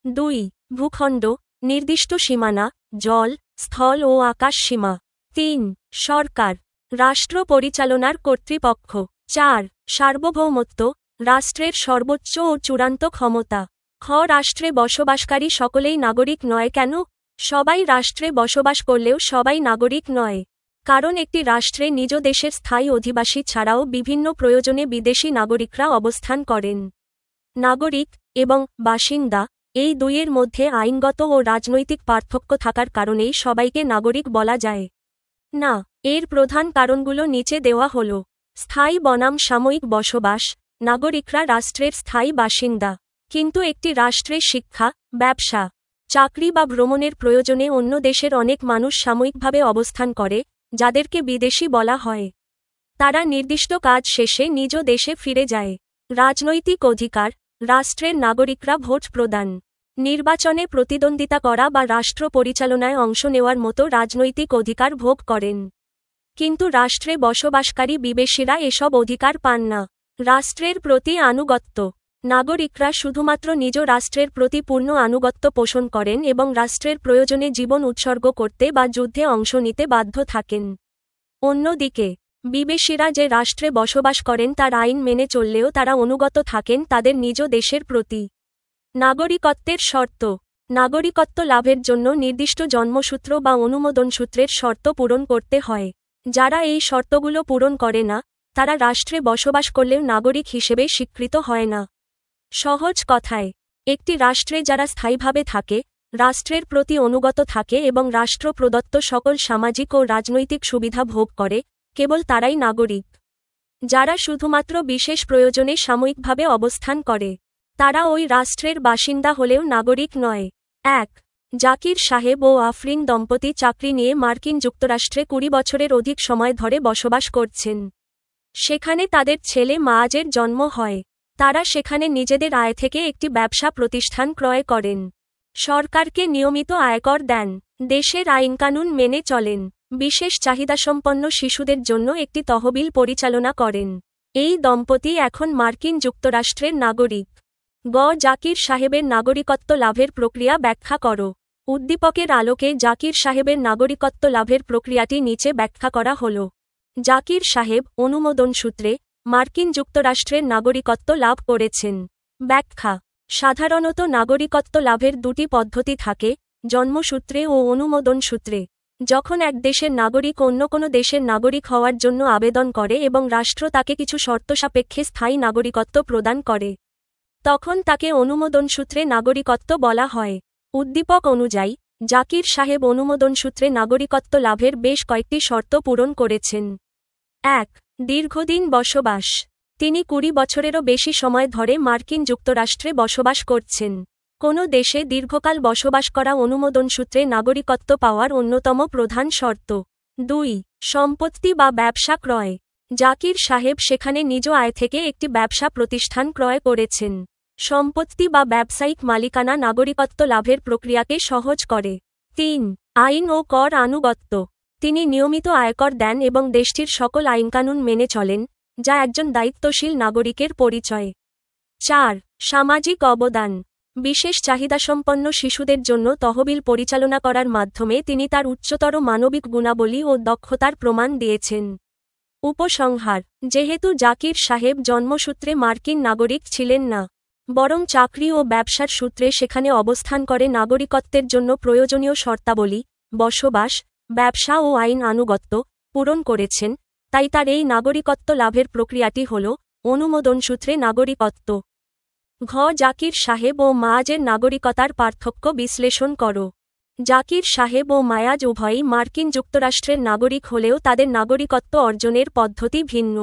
2. ভূখণ্ড, নির্দিষ্ট সীমানা, জল, স্থল ও আকাশ সীমা। 3. সরকার, রাষ্ট্র পরিচালনার কর্তৃপক্ষ। 4. সার্বভৌমত্ব, রাষ্ট্রের সর্বোচ্চ ও চূড়ান্ত ক্ষমতা। খ রাষ্ট্রে বসবাসকারী সকলেই নাগরিক নয় কেন? সবাই রাষ্ট্রে বসবাস করলেও সবাই নাগরিক নয়। কারণ একটি রাষ্ট্রে নিজ দেশের স্থায়ী অধিবাসী ছাড়াও বিভিন্ন প্রয়োজনে বিদেশি নাগরিকরা অবস্থান করেন। নাগরিক এবং বাসিন্দা এই দুইয়ের মধ্যে আইনগত ও রাজনৈতিক পার্থক্য থাকার কারণেই সবাইকে নাগরিক বলা যায় না। এর প্রধান কারণগুলো নিচে দেওয়া হল। স্থায়ী বনাম সাময়িক বসবাস। নাগরিকরা রাষ্ট্রের স্থায়ী বাসিন্দা, কিন্তু একটি রাষ্ট্রে শিক্ষা, ব্যবসা, চাকরি বা ভ্রমণের প্রয়োজনে অন্য দেশের অনেক মানুষ সাময়িকভাবে অবস্থান করে, যাদেরকে বিদেশী বলা হয়। তারা নির্দিষ্ট কাজ শেষে নিজ দেশে ফিরে যায়। রাজনৈতিক অধিকার। রাষ্ট্রের নাগরিকরা ভোট প্রদান, নির্বাচনে প্রতিদ্বন্দ্বিতা করা বা রাষ্ট্র পরিচালনায় অংশ নেওয়ার মতো রাজনৈতিক অধিকার ভোগ করেন। কিন্তু রাষ্ট্রে বসবাসকারী বিদেশিরা এসব অধিকার পান না। রাষ্ট্রের প্রতি আনুগত্য। নাগরিকরা শুধুমাত্র নিজ রাষ্ট্রের প্রতি পূর্ণ আনুগত্য পোষণ করেন এবং রাষ্ট্রের প্রয়োজনে জীবন উৎসর্গ করতে বা যুদ্ধে অংশ নিতে বাধ্য থাকেন। অন্যদিকে বিদেশিরা যে রাষ্ট্রে বসবাস করেন তার আইন মেনে চললেও তারা অনুগত থাকেন তাদের নিজ দেশের প্রতি। নাগরিকত্বের শর্ত। নাগরিকত্ব লাভের জন্য নির্দিষ্ট জন্মসূত্র বা অনুমোদনসূত্রের শর্ত পূরণ করতে হয়। যারা এই শর্তগুলো পূরণ করে না, তারা রাষ্ট্রে বসবাস করলেও নাগরিক হিসেবে স্বীকৃত হয় না। সহজ কথায়, একটি রাষ্ট্রে যারা স্থায়ীভাবে থাকে, রাষ্ট্রের প্রতি অনুগত থাকে এবং রাষ্ট্র প্রদত্ত সকল সামাজিক ও রাজনৈতিক সুবিধা ভোগ করে, কেবল তারাই নাগরিক। যারা শুধুমাত্র বিশেষ প্রয়োজনে সাময়িকভাবে অবস্থান করে, তারা ওই রাষ্ট্রের বাসিন্দা হলেও নাগরিক নয়। ১. জাকির সাহেব ও আফরিন দম্পতি চাকরি নিয়ে মার্কিন যুক্তরাষ্ট্রে ২০ বছরের অধিক সময় ধরে বসবাস করছেন। সেখানে তাদের ছেলে মায়াজের জন্ম হয়। তারা সেখানে নিজেদের আয় থেকে একটি ব্যবসা প্রতিষ্ঠান ক্রয় করেন। সরকারকে নিয়মিত আয়কর দেন। দেশের আইনকানুন মেনে চলেন। বিশেষ চাহিদাসম্পন্ন শিশুদের জন্য একটি তহবিল পরিচালনা করেন। এই দম্পতি এখন মার্কিন যুক্তরাষ্ট্রের নাগরিক। গ. জাকির সাহেবের নাগরিকত্ব লাভের প্রক্রিয়া ব্যাখ্যা করো। উদ্দীপকের আলোকে জাকির সাহেবের নাগরিকত্ব লাভের প্রক্রিয়াটি নিচে ব্যাখ্যা করা হল। জাকির সাহেব অনুমোদনসূত্রে মার্কিন যুক্তরাষ্ট্রের নাগরিকত্ব লাভ করেছেন। ব্যাখ্যা। সাধারণত নাগরিকত্ব লাভের দুটি পদ্ধতি থাকে, জন্মসূত্রে ও অনুমোদনসূত্রে। যখন এক দেশের নাগরিক অন্য কোনো দেশের নাগরিক হওয়ার জন্য আবেদন করে এবং রাষ্ট্র তাকে কিছু শর্তসাপেক্ষে স্থায়ী নাগরিকত্ব প্রদান করে, তখন তাকে অনুমোদনসূত্রে নাগরিকত্ব বলা হয়। উদ্দীপক অনুযায়ী, জাকির সাহেব অনুমোদনসূত্রে নাগরিকত্ব লাভের বেশ কয়েকটি শর্ত পূরণ করেছেন। ১. দীর্ঘদিন বসবাস। তিনি ২০ বছরেরও বেশি সময় ধরে মার্কিন যুক্তরাষ্ট্রে বসবাস করছেন। কোনো দেশে দীর্ঘকাল বসবাস করা অনুমোদনসূত্রে নাগরিকত্ব পাওয়ার অন্যতম প্রধান শর্ত। ২. সম্পত্তি বা ব্যবসা ক্রয়। জাকির সাহেব সেখানে নিজ আয় থেকে একটি ব্যবসা প্রতিষ্ঠান ক্রয় করেছেন। সম্পত্তি বা ব্যবসায়িক মালিকানা নাগরিকত্ব লাভের প্রক্রিয়াকে সহজ করে। ৩. আইন ও কর আনুগত্য। তিনি নিয়মিত আয়কর দেন এবং দেশটির সকল আইনকানুন মেনে চলেন, যা একজন দায়িত্বশীল নাগরিকের পরিচয়। ৪. সামাজিক অবদান। বিশেষ চাহিদাসম্পন্ন শিশুদের জন্য তহবিল পরিচালনা করার মাধ্যমে তিনি তার উচ্চতর মানবিক গুণাবলী ও দক্ষতার প্রমাণ দিয়েছেন। উপসংহার। যেহেতু জাকির সাহেব জন্মসূত্রে মার্কিন নাগরিক ছিলেন না, বরং চাকরি ও ব্যবসার সূত্রে সেখানে অবস্থান করে নাগরিকত্বের জন্য প্রয়োজনীয় শর্তাবলী, বসবাস, ব্যবসা ও আইন আনুগত্য পূরণ করেছেন, তাই তার এই নাগরিকত্ব লাভের প্রক্রিয়াটি হল অনুমোদনসূত্রে নাগরিকত্ব। ঘ. জাকির সাহেব ও মায়াজের নাগরিকতার পার্থক্য বিশ্লেষণ করো। জাকির সাহেব ও মায়াজ উভয়ই মার্কিন যুক্তরাষ্ট্রের নাগরিক হলেও তাদের নাগরিকত্ব অর্জনের পদ্ধতি ভিন্ন।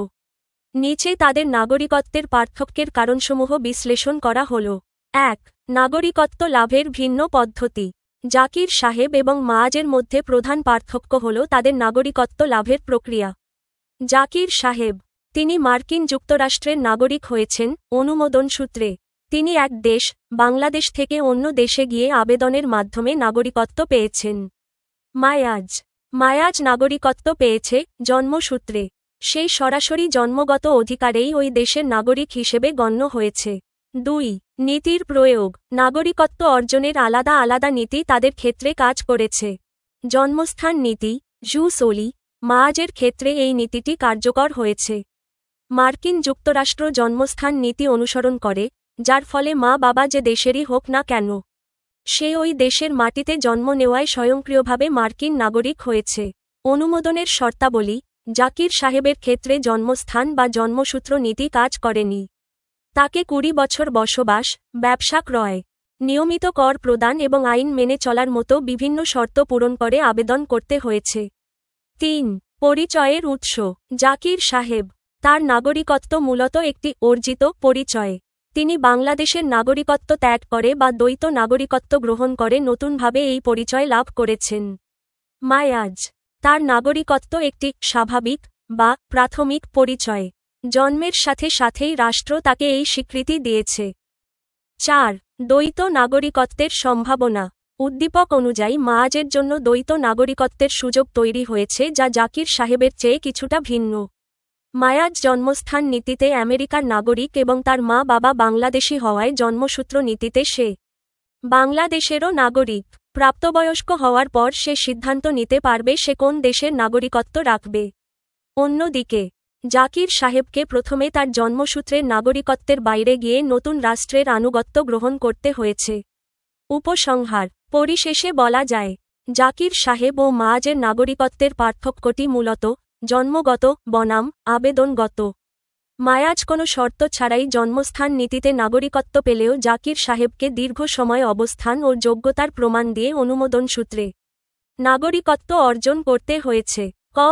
নিচে তাদের নাগরিকত্বের পার্থক্যের কারণসমূহ বিশ্লেষণ করা হল। ১. নাগরিকত্ব লাভের ভিন্ন পদ্ধতি। জাকির সাহেব এবং মায়াজের মধ্যে প্রধান পার্থক্য হল তাদের নাগরিকত্ব লাভের প্রক্রিয়া। জাকির সাহেব, তিনি মার্কিন যুক্তরাষ্ট্রের নাগরিক হয়েছেন অনুমোদনসূত্রে। তিনি এক দেশ, বাংলাদেশ থেকে অন্য দেশে গিয়ে আবেদনের মাধ্যমে নাগরিকত্ব পেয়েছেন। মায়াজ নাগরিকত্ব পেয়েছে জন্মসূত্রে। সেই সরাসরি জন্মগত অধিকারেই ওই দেশের নাগরিক হিসেবে গণ্য হয়েছে। ২. নীতির প্রয়োগ। নাগরিকত্ব অর্জনের আলাদা আলাদা নীতি তাদের ক্ষেত্রে কাজ করেছে। জন্মস্থান নীতি, জুস ওলি, মায়াজের ক্ষেত্রে এই নীতিটি কার্যকর হয়েছে। মার্কিন যুক্তরাষ্ট্র জন্মস্থান নীতি অনুসরণ করে, যার ফলে মা বাবা যে দেশেরই হোক না কেন সে ওই দেশের মাটিতে জন্ম নেওয়ায় স্বয়ংক্রিয়ভাবে মার্কিন নাগরিক হয়েছে। অনুমোদনের শর্তাবলী: জাকির সাহেবের ক্ষেত্রে জন্মস্থান বা জন্মসূত্র নীতি কাজ করেনি। তাকে 20 বছর বসবাস, ব্যবসা ক্রয়, নিয়মিত কর প্রদান এবং আইন মেনে চলার মতো বিভিন্ন শর্ত পূরণ করে আবেদন করতে হয়েছে। 3. পরিচয়ের উৎস: জাকির সাহেব তার নাগরিকত্ব মূলত একটি অর্জিত পরিচয়। তিনি বাংলাদেশের নাগরিকত্ব ত্যাগ করে বা দ্বৈত নাগরিকত্ব গ্রহণ করে নতুনভাবে এই পরিচয় লাভ করেছেন। মায়াজ তার নাগরিকত্ব একটি স্বাভাবিক বা প্রাথমিক পরিচয়। জন্মের সাথে সাথেই রাষ্ট্র তাকে এই স্বীকৃতি দিয়েছে। 4. দ্বৈত নাগরিকত্বের সম্ভাবনা: উদ্দীপক অনুযায়ী মায়াজের জন্য দ্বৈত নাগরিকত্বের সুযোগ তৈরি হয়েছে যা জাকির সাহেবের চেয়ে কিছুটা ভিন্ন। মায়াজ জন্মস্থান নীতিতে আমেরিকার নাগরিক এবং তার মা বাবা বাংলাদেশী হওয়ায় জন্মসূত্র নীতিতে সে বাংলাদেশেরও নাগরিক। প্রাপ্তবয়স্ক হওয়ার পর সে সিদ্ধান্ত নিতে পারবে সে কোন দেশের নাগরিকত্ব রাখবে। অন্যদিকে জাকির সাহেবকে প্রথমে তার জন্মসূত্রের নাগরিকত্বের বাইরে গিয়ে নতুন রাষ্ট্রের আনুগত্য গ্রহণ করতে হয়েছে। উপসংহার: পরিশেষে বলা যায়, জাকির সাহেব ও মায়াজের নাগরিকত্বের পার্থক্যটি মূলত জন্মগত বনাম আবেদনগত। মায়াজ কোনো শর্ত ছাড়াই জন্মস্থান নীতিতে নাগরিকত্ব পেলেও জাকির সাহেবকে দীর্ঘ সময় অবস্থান ও যোগ্যতার প্রমাণ দিয়ে অনুমোদনসূত্রে নাগরিকত্ব অর্জন করতে হয়েছে।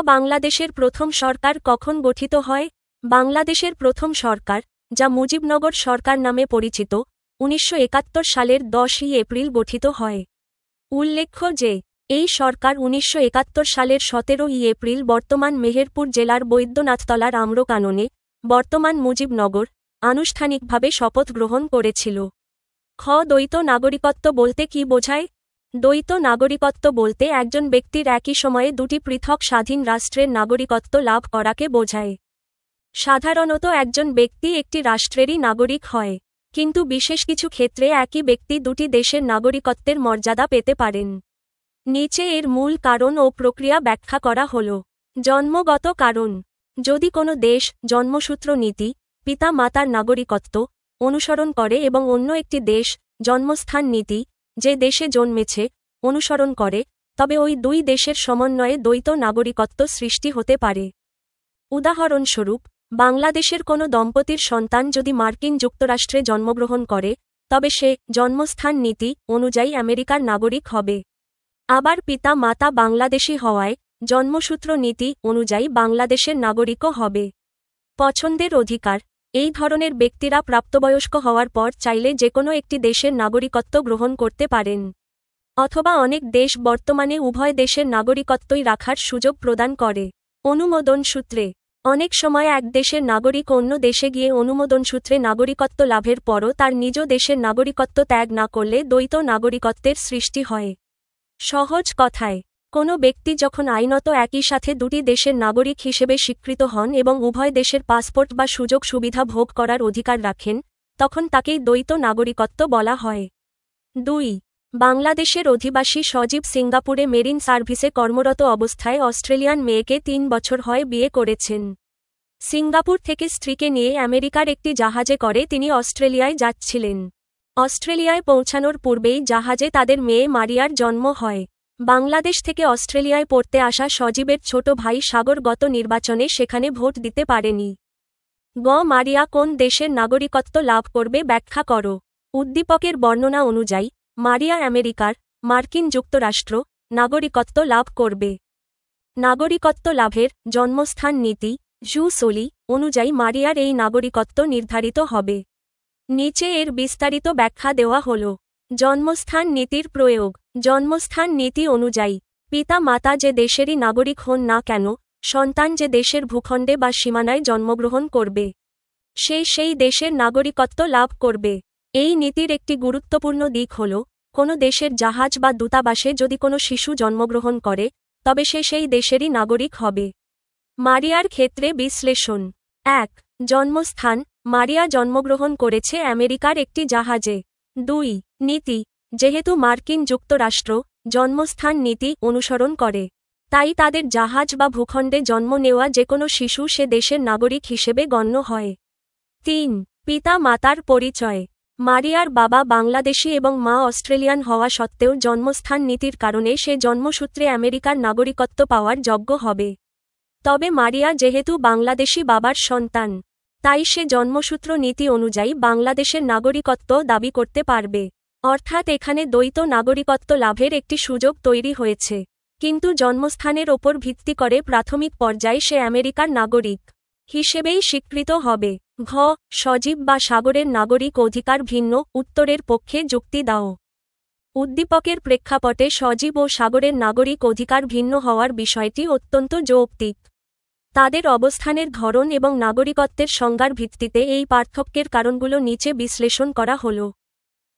বাংলাদেশের প্রথম সরকার কখন গঠিত হয়? বাংলাদেশের প্রথম সরকার, যা মুজিবনগর সরকার নামে পরিচিত, 1971 সালের 10ই এপ্রিল গঠিত হয়। উল্লেখ্য যে, এই সরকার 1971 সালের 17ই এপ্রিল বর্তমান মেহেরপুর জেলার বৈদ্যনাথতলার আম্রকাননে, বর্তমান মুজিবনগর, আনুষ্ঠানিকভাবে শপথ গ্রহণ করেছিল। দ্বৈত নাগরিকত্ব বলতে কি বোঝায়? দ্বৈত নাগরিকত্ব বলতে একজন ব্যক্তির একই সময়ে দুটি পৃথক স্বাধীন রাষ্ট্রের নাগরিকত্ব লাভ করাকে বোঝায়। সাধারণত একজন ব্যক্তি একটি রাষ্ট্রেরই নাগরিক হয়, কিন্তু বিশেষ কিছু ক্ষেত্রে একই ব্যক্তি দুটি দেশের নাগরিকত্বের মর্যাদা পেতে পারেন। নিচে এর মূল কারণ ও প্রক্রিয়া ব্যাখ্যা করা হল। জন্মগত কারণ: যদি কোনো দেশ জন্মসূত্র নীতি, পিতা মাতার নাগরিকত্ব, অনুসরণ করে এবং অন্য একটি দেশ জন্মস্থান নীতি, যে দেশে জন্মেছে, অনুসরণ করে, তবে ওই দুই দেশের সমন্বয়ে দ্বৈত নাগরিকত্ব সৃষ্টি হতে পারে। উদাহরণস্বরূপ, বাংলাদেশের কোনো দম্পতির সন্তান যদি মার্কিন যুক্তরাষ্ট্রে জন্মগ্রহণ করে, তবে সে জন্মস্থান নীতি অনুযায়ী আমেরিকার নাগরিক হবে। আবার পিতা মাতা বাংলাদেশী হওয়ায় জন্মসূত্র নীতি অনুযায়ী বাংলাদেশের নাগরিকও হবে। পছন্দের অধিকার: এই ধরনের ব্যক্তিরা প্রাপ্তবয়স্ক হওয়ার পর চাইলে যেকোনো একটি দেশের নাগরিকত্ব গ্রহণ করতে পারেন। অথবা অনেক দেশ বর্তমানে উভয় দেশের নাগরিকত্বই রাখার সুযোগ প্রদান করে। অনুমোদনসূত্রে: অনেক সময় এক দেশের নাগরিক অন্য দেশে গিয়ে অনুমোদনসূত্রে নাগরিকত্ব লাভের পরও তার নিজ দেশের নাগরিকত্ব ত্যাগ না করলে দ্বৈত নাগরিকত্বের সৃষ্টি হয়। সহজ কথায়, কোনো ব্যক্তি যখন আইনত একই সাথে দুটি দেশের নাগরিক হিসেবে স্বীকৃত হন এবং উভয় দেশের পাসপোর্ট বা সুযোগ সুবিধা ভোগ করার অধিকার রাখেন, তখন তাকেই দ্বৈত নাগরিকত্ব বলা হয়। 2. বাংলাদেশের অধিবাসী সজীব সিঙ্গাপুরে মেরিন সার্ভিসে কর্মরত অবস্থায় অস্ট্রেলিয়ান মেয়েকে 3 বছর হয় বিয়ে করেছেন। সিঙ্গাপুর থেকে স্ত্রীকে নিয়ে আমেরিকার একটি জাহাজে করে তিনি অস্ট্রেলিয়ায় যাচ্ছিলেন। অস্ট্রেলিয়ায় পৌঁছানোর পূর্বেই জাহাজে তাদের মেয়ে মারিয়ার জন্ম হয়। বাংলাদেশ থেকে অস্ট্রেলিয়ায় পড়তে আসা সজীবের ছোট ভাই সাগর গত নির্বাচনে সেখানে ভোট দিতে পারেনি। মারিয়া কোন দেশের নাগরিকত্ব লাভ করবে ব্যাখ্যা করো। উদ্দীপকের বর্ণনা অনুযায়ী মারিয়া আমেরিকার, মার্কিন যুক্তরাষ্ট্র, নাগরিকত্ব লাভ করবে। নাগরিকত্ব লাভের জন্মস্থান নীতি জুসোলি অনুযায়ী মারিয়ার এই নাগরিকত্ব নির্ধারিত হবে। নিচে এর বিস্তারিত ব্যাখ্যা দেওয়া হল। জন্মস্থান নীতির প্রয়োগ: জন্মস্থান নীতি অনুযায়ী পিতা মাতা যে দেশেরই নাগরিক হন না কেন, সন্তান যে দেশের ভূখণ্ডে বা সীমানায় জন্মগ্রহণ করবে, সে সেই দেশের নাগরিকত্ব লাভ করবে। এই নীতির একটি গুরুত্বপূর্ণ দিক হল, কোনো দেশের জাহাজ বা দূতাবাসে যদি কোনো শিশু জন্মগ্রহণ করে, তবে সে সেই দেশেরই নাগরিক হবে। মারিয়ার ক্ষেত্রে বিশ্লেষণ: 1. জন্মস্থান: মারিয়া জন্মগ্রহণ করেছে আমেরিকার একটি জাহাজে। 2. নীতি: যেহেতু মার্কিন যুক্তরাষ্ট্র জন্মস্থান নীতি অনুসরণ করে, তাই তাদের জাহাজ বা ভূখণ্ডে জন্ম নেওয়া যেকোনো শিশু সে দেশের নাগরিক হিসেবে গণ্য হয়। 3. পিতা মাতার পরিচয়: মারিয়ার বাবা বাংলাদেশী এবং মা অস্ট্রেলিয়ান হওয়া সত্ত্বেও জন্মস্থান নীতির কারণে সে জন্মসূত্রে আমেরিকার নাগরিকত্ব পাওয়ার যোগ্য হবে। তবে মারিয়া যেহেতু বাংলাদেশী বাবার সন্তান, তাই সে জন্মসূত্র নীতি অনুযায়ী বাংলাদেশের নাগরিকত্ব দাবি করতে পারবে। অর্থাৎ এখানে দ্বৈত নাগরিকত্ব লাভের একটি সুযোগ তৈরি হয়েছে। কিন্তু জন্মস্থানের ওপর ভিত্তি করে প্রাথমিক পর্যায়ে সে আমেরিকার নাগরিক হিসেবেই স্বীকৃত হবে। ঘ. সজীব বা সাগরের নাগরিক অধিকার ভিন্ন। উত্তরের পক্ষে যুক্তি দাও। উদ্দীপকের প্রেক্ষাপটে সজীব ও সাগরের নাগরিক অধিকার ভিন্ন হওয়ার বিষয়টি অত্যন্ত যৌক্তিক। তাদের অবস্থানের ধরন এবং নাগরিকত্বের সংজ্ঞার ভিত্তিতে এই পার্থক্যের কারণগুলো নিচে বিশ্লেষণ করা হল।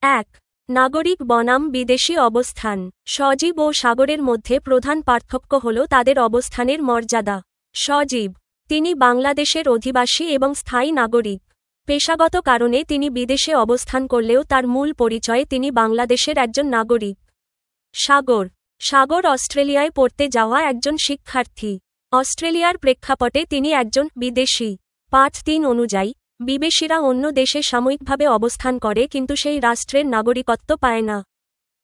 ১. নাগরিক বনাম বিদেশী অবস্থান। সজীব ও সাগরের মধ্যে প্রধান পার্থক্য হল তাদের অবস্থানের মর্যাদা। সজীব, তিনি বাংলাদেশের অধিবাসী এবং স্থায়ী নাগরিক। পেশাগত কারণে তিনি বিদেশে অবস্থান করলেও তার মূল পরিচয়ে তিনি বাংলাদেশের একজন নাগরিক। সাগর, সাগর অস্ট্রেলিয়ায় পড়তে যাওয়া একজন শিক্ষার্থী। অস্ট্রেলিয়ার প্রেক্ষাপটে তিনি একজন বিদেশী। পাঠ ৩ অনুযায়ী, বিদেশীরা অন্য দেশে সাময়িকভাবে অবস্থান করে কিন্তু সেই রাষ্ট্রের নাগরিকত্ব পায় না।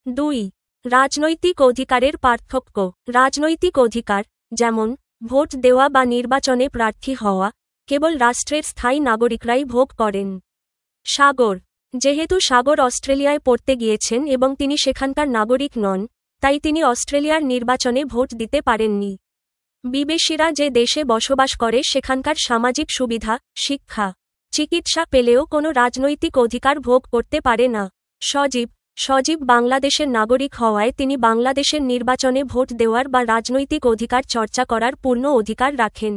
২. রাজনৈতিক অধিকারের পার্থক্য। রাজনৈতিক অধিকার, যেমন ভোট দেওয়া বা নির্বাচনে প্রার্থী হওয়া, কেবল রাষ্ট্রের স্থায়ী নাগরিকরাই ভোগ করেন। সাগর, যেহেতু সাগর অস্ট্রেলিয়ায় পড়তে গিয়েছেন এবং তিনি সেখানকার নাগরিক নন, তাই তিনি অস্ট্রেলিয়ার নির্বাচনে ভোট দিতে পারেননি। বিদেশীরা যে দেশে বসবাস করে সেখানকার সামাজিক সুবিধা, শিক্ষা, চিকিৎসা পেলেও কোনো রাজনৈতিক অধিকার ভোগ করতে পারে না। সজীব, সজীব বাংলাদেশের নাগরিক হওয়ায় তিনি বাংলাদেশের নির্বাচনে ভোট দেওয়ার বা রাজনৈতিক অধিকার চর্চা করার পূর্ণ অধিকার রাখেন,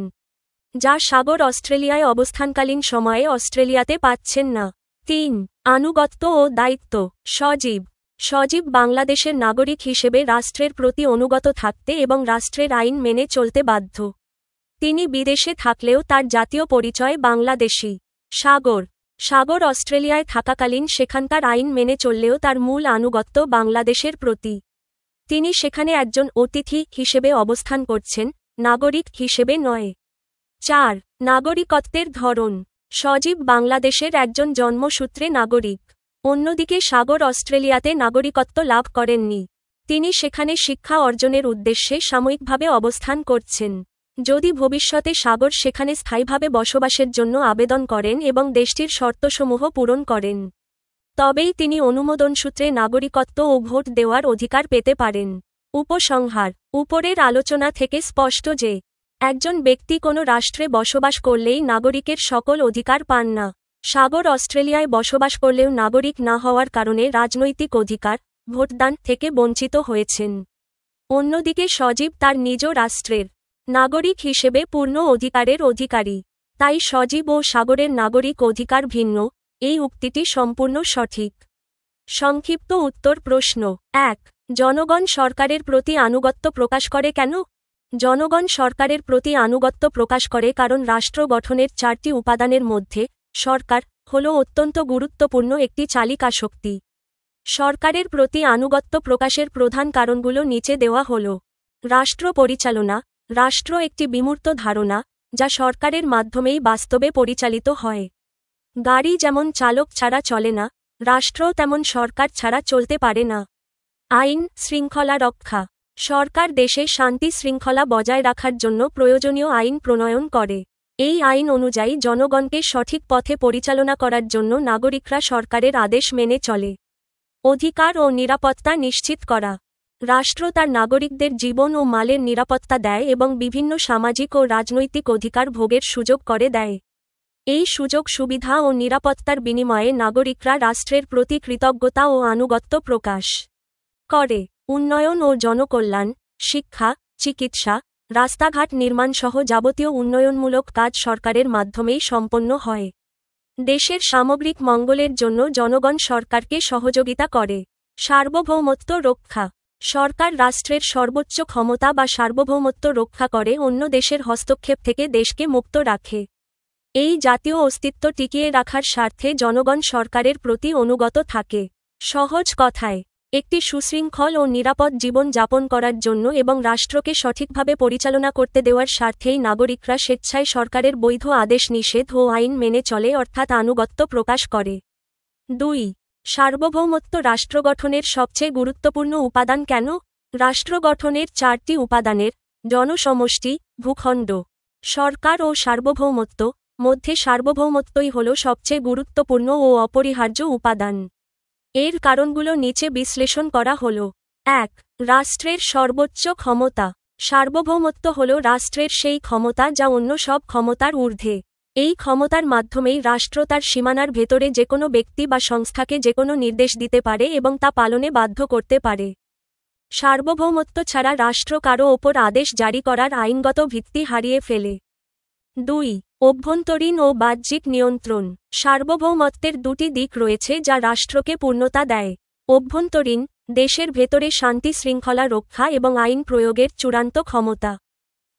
যা সাগর অস্ট্রেলিয়ায় অবস্থানকালীন সময়ে অস্ট্রেলিয়াতে পাচ্ছেন না। ৩. আনুগত্য ও দায়িত্ব। সজীব, সজীব বাংলাদেশের নাগরিক হিসেবে রাষ্ট্রের প্রতি অনুগত থাকতে এবং রাষ্ট্রের আইন মেনে চলতে বাধ্য। তিনি বিদেশে থাকলেও তার জাতীয় পরিচয় বাংলাদেশী। সাগর, সাগর অস্ট্রেলিয়ায় থাকাকালীন সেখানকার আইন মেনে চললেও তার মূল আনুগত্য বাংলাদেশের প্রতি। তিনি সেখানে একজন অতিথি হিসেবে অবস্থান করছেন, নাগরিক হিসেবে নয়। ৪. নাগরিকত্বের ধরন। সজীব বাংলাদেশের একজন জন্মসূত্রে নাগরিক। অন্যদিকে সাগর অস্ট্রেলিয়াতে নাগরিকত্ব লাভ করেননি। তিনি সেখানে শিক্ষা অর্জনের উদ্দেশ্যে সাময়িকভাবে অবস্থান করছেন। যদি ভবিষ্যতে সাগর সেখানে স্থায়ীভাবে বসবাসের জন্য আবেদন করেন এবং দেশটির শর্তসমূহ পূরণ করেন, তবেই তিনি অনুমোদনসূত্রে নাগরিকত্ব ও ভোট দেওয়ার অধিকার পেতে পারেন। উপসংহার। উপরের আলোচনা থেকে স্পষ্ট যে, একজন ব্যক্তি কোনো রাষ্ট্রে বসবাস করলেই নাগরিকের সকল অধিকার পান না। সাগর অস্ট্রেলিয়ায় বসবাস করলেও নাগরিক না হওয়ার কারণে রাজনৈতিক অধিকার, ভোটদান থেকে বঞ্চিত হয়েছেন। অন্যদিকে সজীব তার নিজ রাষ্ট্রের নাগরিক হিসেবে পূর্ণ অধিকারের অধিকারী। তাই সজীব ও সাগরের নাগরিক অধিকার ভিন্ন, এই উক্তিটি সম্পূর্ণ সঠিক। সংক্ষিপ্ত উত্তর প্রশ্ন ১. জনগণ সরকারের প্রতি আনুগত্য প্রকাশ করে কেন? জনগণ সরকারের প্রতি আনুগত্য প্রকাশ করে কারণ রাষ্ট্র গঠনের ৪টি উপাদানের মধ্যে সরকার হল অত্যন্ত গুরুত্বপূর্ণ একটি চালিকা শক্তি। সরকারের প্রতি আনুগত্য প্রকাশের প্রধান কারণগুলো নিচে দেওয়া হল। রাষ্ট্র পরিচালনা। রাষ্ট্র একটি বিমূর্ত ধারণা, যা সরকারের মাধ্যমেই বাস্তবে পরিচালিত হয়। গাড়ি যেমন চালক ছাড়া চলে না, রাষ্ট্রও তেমন সরকার ছাড়া চলতে পারে না। আইন শৃঙ্খলা রক্ষা। সরকার দেশে শান্তি শৃঙ্খলা বজায় রাখার জন্য প্রয়োজনীয় আইন প্রণয়ন করে। এই আইন অনুযায়ী জনগণকে সঠিক পথে পরিচালনা করার জন্য নাগরিকরা সরকারের আদেশ মেনে চলে। অধিকার ও নিরাপত্তা নিশ্চিত করা। রাষ্ট্র তার নাগরিকদের জীবন ও মালের নিরাপত্তা দেয় এবং বিভিন্ন সামাজিক ও রাজনৈতিক অধিকার ভোগের সুযোগ করে দেয়। এই সুযোগ সুবিধা ও নিরাপত্তার বিনিময়ে নাগরিকরা রাষ্ট্রের প্রতি কৃতজ্ঞতা ও আনুগত্য প্রকাশ করে। উন্নয়ন ও জনকল্যাণ। শিক্ষা, চিকিৎসা, রাস্তাঘাট নির্মাণসহ যাবতীয় উন্নয়নমূলক কাজ সরকারের মাধ্যমেই সম্পন্ন হয়। দেশের সামগ্রিক মঙ্গলের জন্য জনগণ সরকারকে সহযোগিতা করে। সার্বভৌমত্ব রক্ষা। সরকার রাষ্ট্রের সর্বোচ্চ ক্ষমতা বা সার্বভৌমত্ব রক্ষা করে অন্য দেশের হস্তক্ষেপ থেকে দেশকে মুক্ত রাখে। এই জাতীয় অস্তিত্ব টিকিয়ে রাখার স্বার্থে জনগণ সরকারের প্রতি অনুগত থাকে। সহজ কথায়, একটি সুশৃঙ্খল ও নিরাপদ জীবন যাপন করার জন্য এবং রাষ্ট্রকে সঠিকভাবে পরিচালনা করতে দেওয়ার স্বার্থেই নাগরিকরা স্বেচ্ছায় সরকারের বৈধ আদেশ নিষেধ ও আইন মেনে চলে অর্থাৎ আনুগত্য প্রকাশ করে। 2. সার্বভৌমত্ব রাষ্ট্র গঠনের সবচেয়ে গুরুত্বপূর্ণ উপাদান কেন? রাষ্ট্র গঠনের 4টি উপাদানের জনসমষ্টি, ভূখণ্ড, সরকার ও সার্বভৌমত্ব মধ্যে সার্বভৌমত্বই হল সবচেয়ে গুরুত্বপূর্ণ ও অপরিহার্য উপাদান। এর কারণগুলো নিচে বিশ্লেষণ করা হল। 1. রাষ্ট্রের সর্বোচ্চ ক্ষমতা। সার্বভৌমত্ব হল রাষ্ট্রের সেই ক্ষমতা যা অন্য সব ক্ষমতার ঊর্ধ্বে। এই ক্ষমতার মাধ্যমেই রাষ্ট্র তার সীমানার ভেতরে যেকোনো ব্যক্তি বা সংস্থাকে যেকোনো নির্দেশ দিতে পারে এবং তা পালনে বাধ্য করতে পারে। সার্বভৌমত্ব ছাড়া রাষ্ট্র কারও ওপর আদেশ জারি করার আইনগত ভিত্তি হারিয়ে ফেলে। 2. অভ্যন্তরীণ ও বাহ্যিক নিয়ন্ত্রণ। সার্বভৌমত্বের দুটি দিক রয়েছে যা রাষ্ট্রকে পূর্ণতা দেয়। অভ্যন্তরীণ, দেশের ভেতরে শান্তি শৃঙ্খলা রক্ষা এবং আইন প্রয়োগের চূড়ান্ত ক্ষমতা।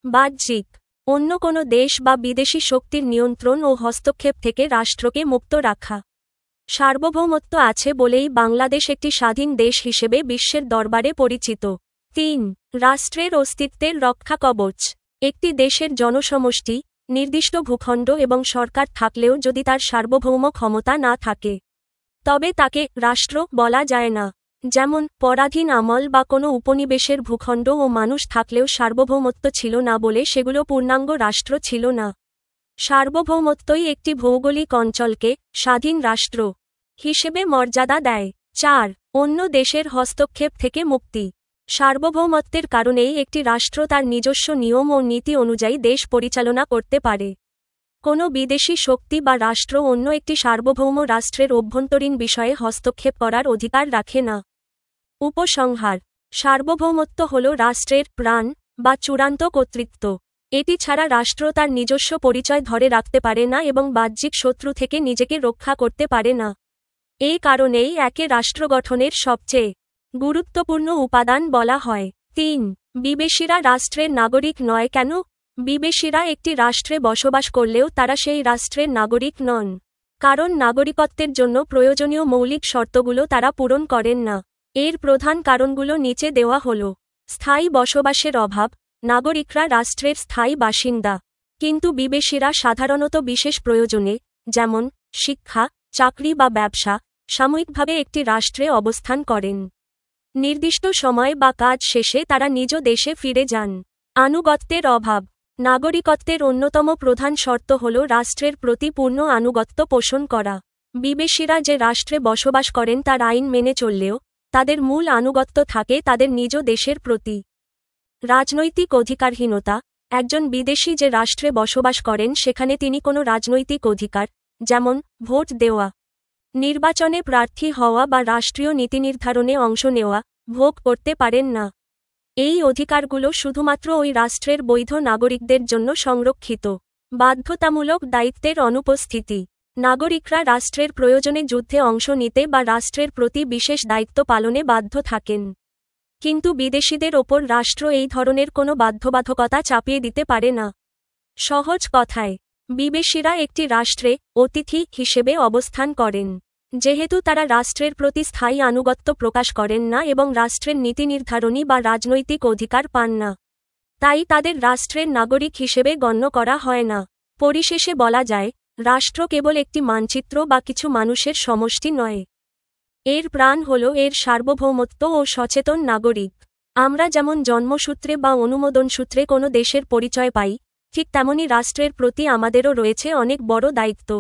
বাহ্যিক, অন্য কোনো দেশ বা বিদেশি শক্তির নিয়ন্ত্রণ ও হস্তক্ষেপ থেকে রাষ্ট্রকে মুক্ত রাখা। সার্বভৌমত্ব আছে বলেই বাংলাদেশ একটি স্বাধীন দেশ হিসেবে বিশ্বের দরবারে পরিচিত। 3. রাষ্ট্রের অস্তিত্বের রক্ষা কবচ। একটি দেশের জনসমষ্টি, নির্দিষ্ট ভূখণ্ড এবং সরকার থাকলেও যদি তার সার্বভৌম ক্ষমতা না থাকে তবে তাকে রাষ্ট্র বলা যায় না। যেমন পরাধীন আমল বা কোনো উপনিবেশের ভূখণ্ড ও মানুষ থাকলেও সার্বভৌমত্ব ছিল না বলে সেগুলো পূর্ণাঙ্গ রাষ্ট্র ছিল না। সার্বভৌমত্বই একটি ভৌগোলিক অঞ্চলকে স্বাধীন রাষ্ট্র হিসেবে মর্যাদা দেয়। 4. অন্য দেশের হস্তক্ষেপ থেকে মুক্তি। সার্বভৌমত্বের কারণেই একটি রাষ্ট্র তার নিজস্ব নিয়ম ও নীতি অনুযায়ী দেশ পরিচালনা করতে পারে। কোনো বিদেশি শক্তি বা রাষ্ট্র অন্য একটি সার্বভৌম রাষ্ট্রের অভ্যন্তরীণ বিষয়ে হস্তক্ষেপ করার অধিকার রাখে না। উপসংহার: সার্বভৌমত্ব হল রাষ্ট্রের প্রাণ বা চূড়ান্ত কর্তৃত্ব। এটি ছাড়া রাষ্ট্র তার নিজস্ব পরিচয় ধরে রাখতে পারে না এবং বাহ্যিক শত্রু থেকে নিজেকে রক্ষা করতে পারে না। এই কারণেই একে রাষ্ট্র গঠনের সবচেয়ে গুরুত্বপূর্ণ উপাদান বলা হয়। 3. বিদেশিরা রাষ্ট্রের নাগরিক নয় কেন? বিদেশিরা একটি রাষ্ট্রে বসবাস করলেও তারা সেই রাষ্ট্রের নাগরিক নন, কারণ নাগরিকত্বের জন্য প্রয়োজনীয় মৌলিক শর্তগুলো তারা পূরণ করেন না। এর প্রধান কারণগুলো নিচে দেওয়া হল। স্থায়ী বসবাসের অভাব। নাগরিকরা রাষ্ট্রের স্থায়ী বাসিন্দা, কিন্তু বিদেশিরা সাধারণত বিশেষ প্রয়োজনে, যেমন শিক্ষা, চাকরি বা ব্যবসা, সাময়িকভাবে একটি রাষ্ট্রে অবস্থান করেন। নির্দিষ্ট সময় বা কাজ শেষে তারা নিজ দেশে ফিরে যান। আনুগত্যের অভাব। নাগরিকত্বের অন্যতম প্রধান শর্ত হল রাষ্ট্রের প্রতি পূর্ণ আনুগত্য পোষণ করা। বিদেশিরা যে রাষ্ট্রে বসবাস করেন তার আইন মেনে চললেও তাদের মূল আনুগত্য থাকে তাদের নিজ দেশের প্রতি। রাজনৈতিক অধিকারহীনতা। একজন বিদেশি যে রাষ্ট্রে বসবাস করেন সেখানে তিনি কোনো রাজনৈতিক অধিকার, যেমন ভোট দেওয়া, নির্বাচনে প্রার্থী হওয়া বা রাষ্ট্রীয় নীতি নির্ধারণে অংশ নেওয়া, ভোগ করতে পারেন না। এই অধিকারগুলো শুধুমাত্র ওই রাষ্ট্রের বৈধ নাগরিকদের জন্য সংরক্ষিত। বাধ্যতামূলক দায়িত্বের অনুপস্থিতি। নাগরিকরা রাষ্ট্রের প্রয়োজনে যুদ্ধে অংশ নিতে বা রাষ্ট্রের প্রতি বিশেষ দায়িত্ব পালনে বাধ্য থাকেন, কিন্তু বিদেশিদের ওপর রাষ্ট্র এই ধরনের কোনো বাধ্যবাধকতা চাপিয়ে দিতে পারে না। সহজ কথায়, বিদেশিরা একটি রাষ্ট্রে অতিথি হিসেবে অবস্থান করেন, যেহেতু তারা রাষ্ট্রের প্রতি স্থায়ী আনুগত্য প্রকাশ করেন না এবং রাষ্ট্রের নীতি নির্ধারণী বা রাজনৈতিক অধিকার পান না, তাই তাদের রাষ্ট্রের নাগরিক হিসেবে গণ্য করা হয় না। পরিশেষে বলা যায়, রাষ্ট্র কেবল একটি মানচিত্র বা কিছু মানুষের সমষ্টি নয়। এর প্রাণ হল এর সার্বভৌমত্ব ও সচেতন নাগরিক। আমরা যেমন জন্মসূত্রে বা অনুমোদনসূত্রে কোনো দেশের পরিচয় পাই, ঠিক তেমনি রাষ্ট্রের প্রতি আমাদেরও রয়েছে অনেক বড় দায়িত্ব।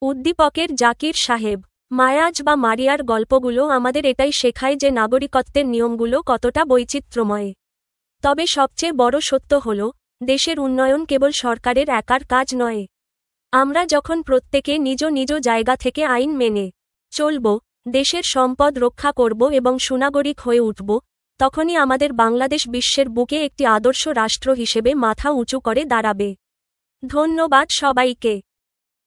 উদ্দীপকের জাকির সাহেব। মায়াজ বা মারিয়ার গল্পগুলো আমাদের এটাই শেখায় যে নাগরিকত্বের নিয়মগুলো কতটা বৈচিত্র্যময়। তবে সবচেয়ে বড় সত্য হল, দেশের উন্নয়ন কেবল সরকারের একার কাজ নয়। আমরা যখন প্রত্যেকে নিজ নিজ জায়গা থেকে আইন মেনে চলব, দেশের সম্পদ রক্ষা করব এবং সুনাগরিক হয়ে উঠব, তখনই আমাদের বাংলাদেশ বিশ্বের বুকে একটি আদর্শ রাষ্ট্র হিসেবে মাথা উঁচু করে দাঁড়াবে। ধন্যবাদ সবাইকে।